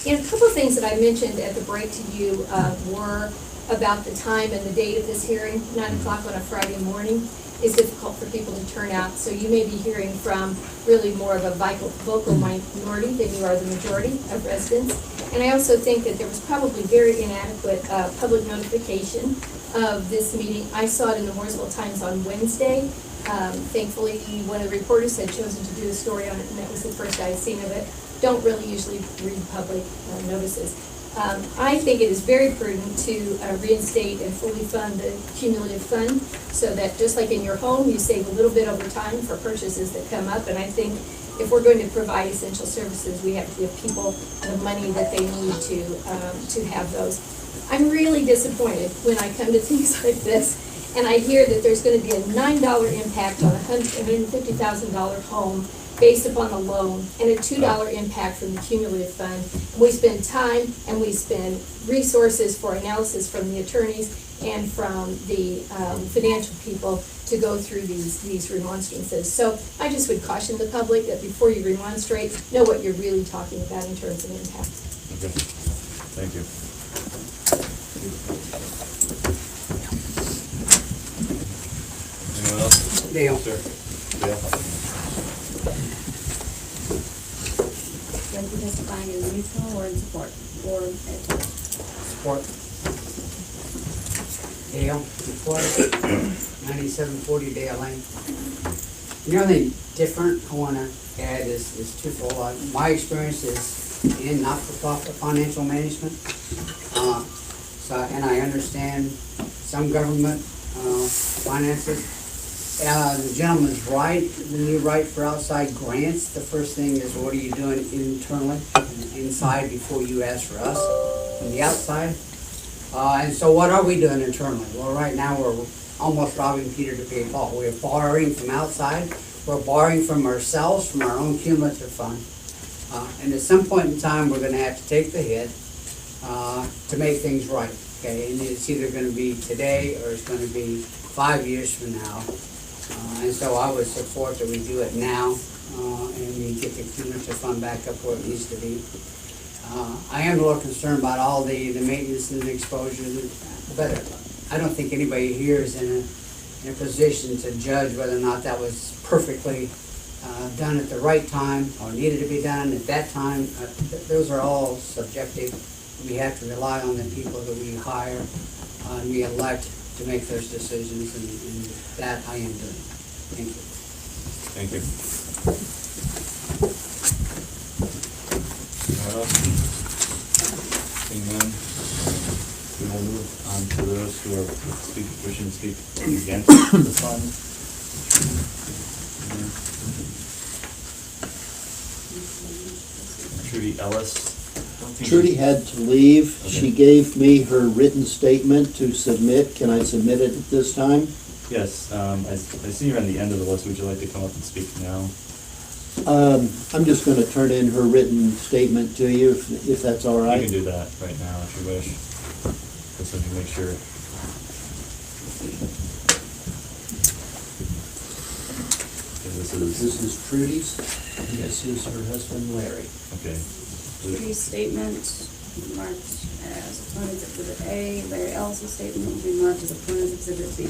And a couple of things that I mentioned at the break to you were about the time and the date of this hearing. 9 o'clock on a Friday morning is difficult for people to turn out, so you may be hearing from really more of a vocal minority than you are the majority of residents. And I also think that there was probably very inadequate public notification of this meeting. I saw it in the Mooresville Times on Wednesday. Thankfully, one of the reporters had chosen to do a story on it, and that was the first I had seen of it. Don't really usually read public notices. I think it is very prudent to reinstate and fully fund the cumulative fund so that just like in your home, you save a little bit over time for purchases that come up. And I think if we're going to provide essential services, we have to give people the money that they need to have those. I'm really disappointed when I come to things like this and I hear that there's going to be a $9 impact on a $150,000 home based upon the loan and a $2 impact from the cumulative fund. We spend time and we spend resources for analysis from the attorneys and from the financial people to go through these remonstrances. So I just would caution the public that before you remonstrate, know what you're really talking about in terms of impact. Okay. Thank you. Anyone else? Dale. Sir. Dale. Would you like to testify in neutral or in support? Or Support. Dale, support. 9740 Dale Lane. The only different I want to add is twofold. My experience is in not-for-profit financial management. And I understand some government finances. The gentleman's right. When you write for outside grants, the first thing is what are you doing internally, inside, before you ask for us from the outside. And so what are we doing internally? Well, right now we're almost robbing Peter to pay Paul. We're borrowing from outside. We're borrowing from ourselves, from our own cumulative fund. And at some point in time, we're going to have to take the hit to make things right. Okay, and it's either going to be today or it's going to be 5 years from now. And so I would support that we do it now and we get the cumulative fund back up where it needs to be. I am a little concerned about all the maintenance and the exposure, but I don't think anybody here is in a position to judge whether or not that was perfectly done at the right time or needed to be done at that time. Those are all subjective. We have to rely on the people that we hire and we elect to make those decisions, and that I am doing. Thank you. Thank you. Anyone else? Seeing none? we'll move on to those who are wishing to speak against the fund. Trudy Ellis. Trudy had to leave. She gave me her written statement to submit. Can I submit it at this time? Yes, I see you're on the end of the list. Would you like to come up and speak now? I'm just gonna turn in her written statement to you, if that's all right. You can do that right now if you wish. Just let me make sure. Okay, This is Trudy's, and this is her husband Larry. Okay. Trudy's statement marked as opponent's exhibit A. Larry Ellis's statement will be marked as opponent's exhibit B.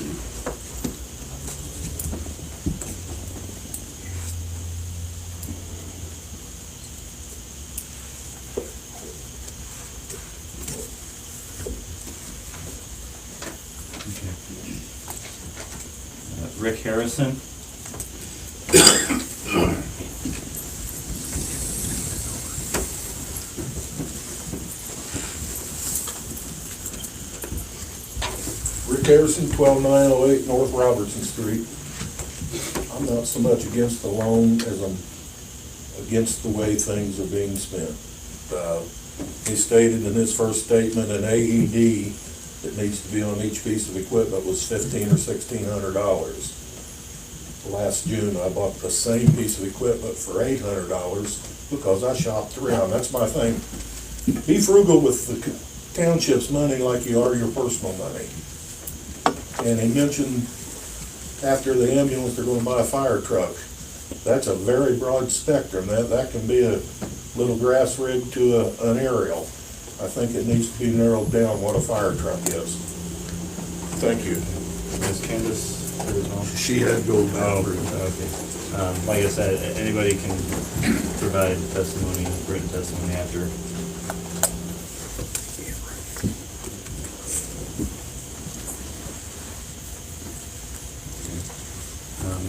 Rick Harrison. Rick Harrison, 12908 North Robertson Street. I'm not so much against the loan as I'm against the way things are being spent. He stated in his first statement an AED that needs to be on each piece of equipment was $1,500 or $1,600. Last June, I bought the same piece of equipment for $800 because I shopped around. That's my thing. Be frugal with the township's money like you are your personal money. And he mentioned after the ambulance, they're gonna buy a fire truck. That's a very broad spectrum. That can be a little grass rig to an aerial. I think it needs to be narrowed down what a fire truck is. Thank you. Ms. Candace? She had to go back. Okay. Like I said, anybody can provide testimony, written testimony after.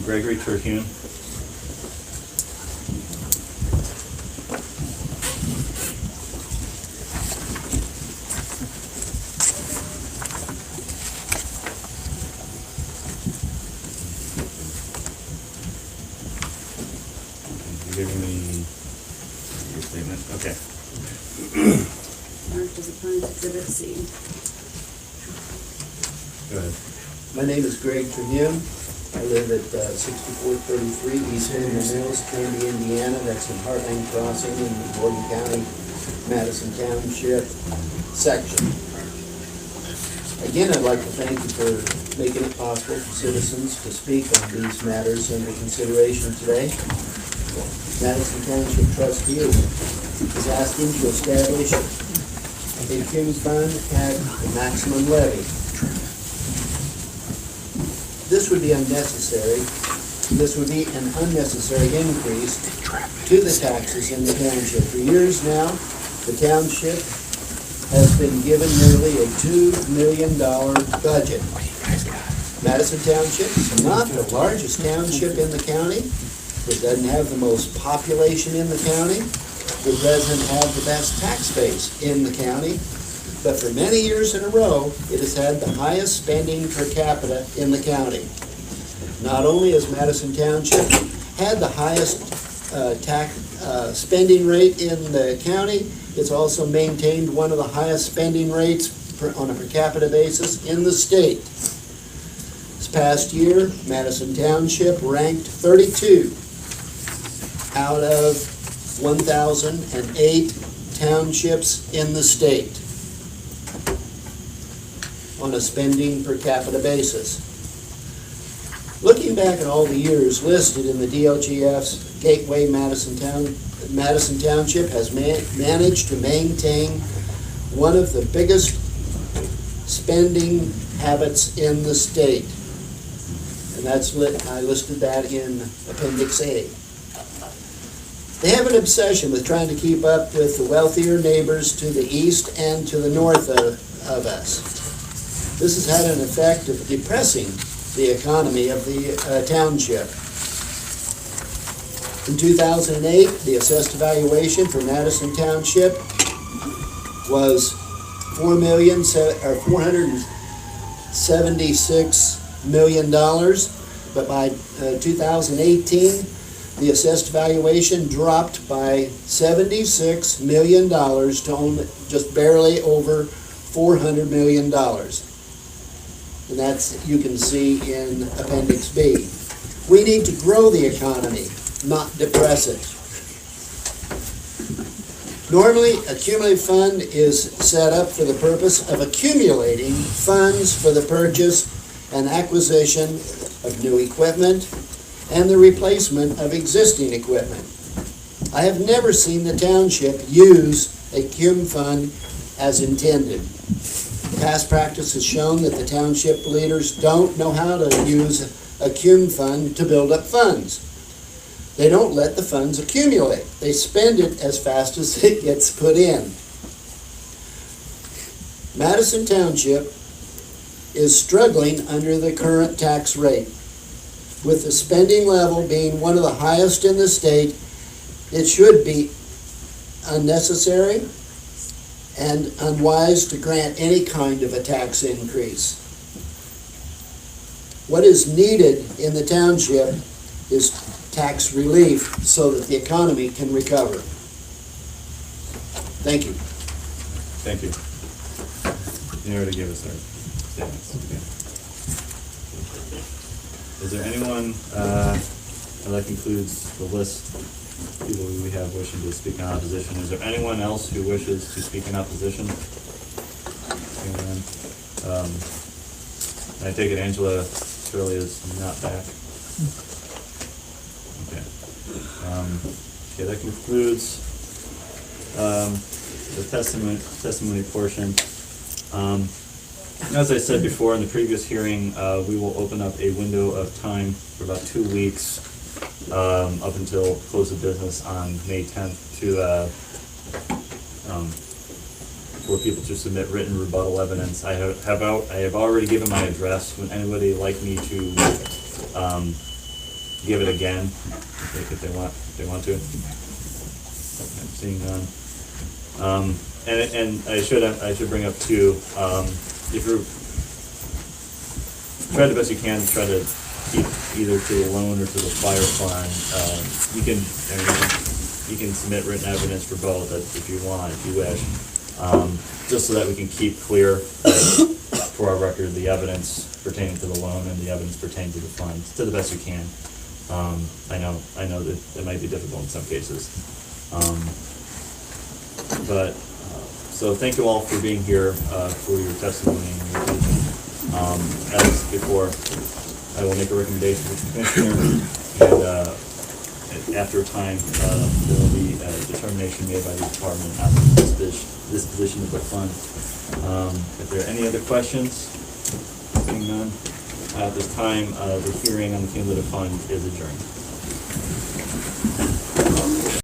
Gregory Terhune. Giving me your statement. Okay. Marked as opponent's exhibit C. Go ahead. My name is Greg Terhune. I live at 6433 East Indian Mills, Canby, Indiana. That's in Heartland Crossing in the Morgan County, Madison Township section. Again, I'd like to thank you for making it possible for citizens to speak on these matters under consideration today. Madison Township trustee is asking to establish a cum fund at the maximum levy. This would be unnecessary. This would be an unnecessary increase to the taxes in the township. For years now, the township has been given nearly a $2 million budget. Madison Township is not the largest township in the county. It doesn't have the most population in the county. It doesn't have the best tax base in the county. But for many years in a row, it has had the highest spending per capita in the county. Not only has Madison Township had the highest spending rate in the county, it's also maintained one of the highest spending rates on a per capita basis in the state. This past year, Madison Township ranked 32 out of 1,008 townships in the state on a spending per capita basis. Looking back at all the years listed in the DLGF's Gateway, Madison Township has managed to maintain one of the biggest spending habits in the state. And that's I listed that in Appendix A. They have an obsession with trying to keep up with the wealthier neighbors to the east and to the north of us. This has had an effect of depressing the economy of the township. In 2008, the assessed valuation for Madison Township was $476 million, but by 2018, the assessed valuation dropped by $76 million to only just barely over $400 million. And that's, you can see in Appendix B. We need to grow the economy, not depress it. Normally, a cumulative fund is set up for the purpose of accumulating funds for the purchase and acquisition of new equipment and the replacement of existing equipment. I have never seen the township use a cum fund as intended. Past practice has shown that the township leaders don't know how to use a cum fund to build up funds. They don't let the funds accumulate. They spend it as fast as it gets put in. Madison Township is struggling under the current tax rate. With the spending level being one of the highest in the state, it should be unnecessary and unwise to grant any kind of a tax increase. What is needed in the township is tax relief so that the economy can recover. Thank you. Thank you. You already gave us our statements. Okay. Is there anyone, that concludes the list of people we have wishing to speak in opposition. Is there anyone else who wishes to speak in opposition? I take it Angela Shirley is not back. Okay. Okay, that concludes the testimony portion. As I said before in the previous hearing, we will open up a window of time for about 2 weeks up until close of business on May 10th for people to submit written rebuttal evidence. I have already given my address. Would anybody like me to give it again if they want to? I'm seeing none. And I should bring up too. If you're try the best you can to try to keep either to the loan or to the fire fund. You can submit written evidence for both if you want, if you wish, just so that we can keep clear for our record the evidence pertaining to the loan and the evidence pertaining to the funds to the best we can. I know that it might be difficult in some cases, but. So thank you all for being here for your testimony and your attention. As before, I will make a recommendation to the commissioner, and after a time, there will be a determination made by the department on this disposition of the fund. If there are any other questions, seeing none, at this time, the hearing on the cumulative fund is adjourned.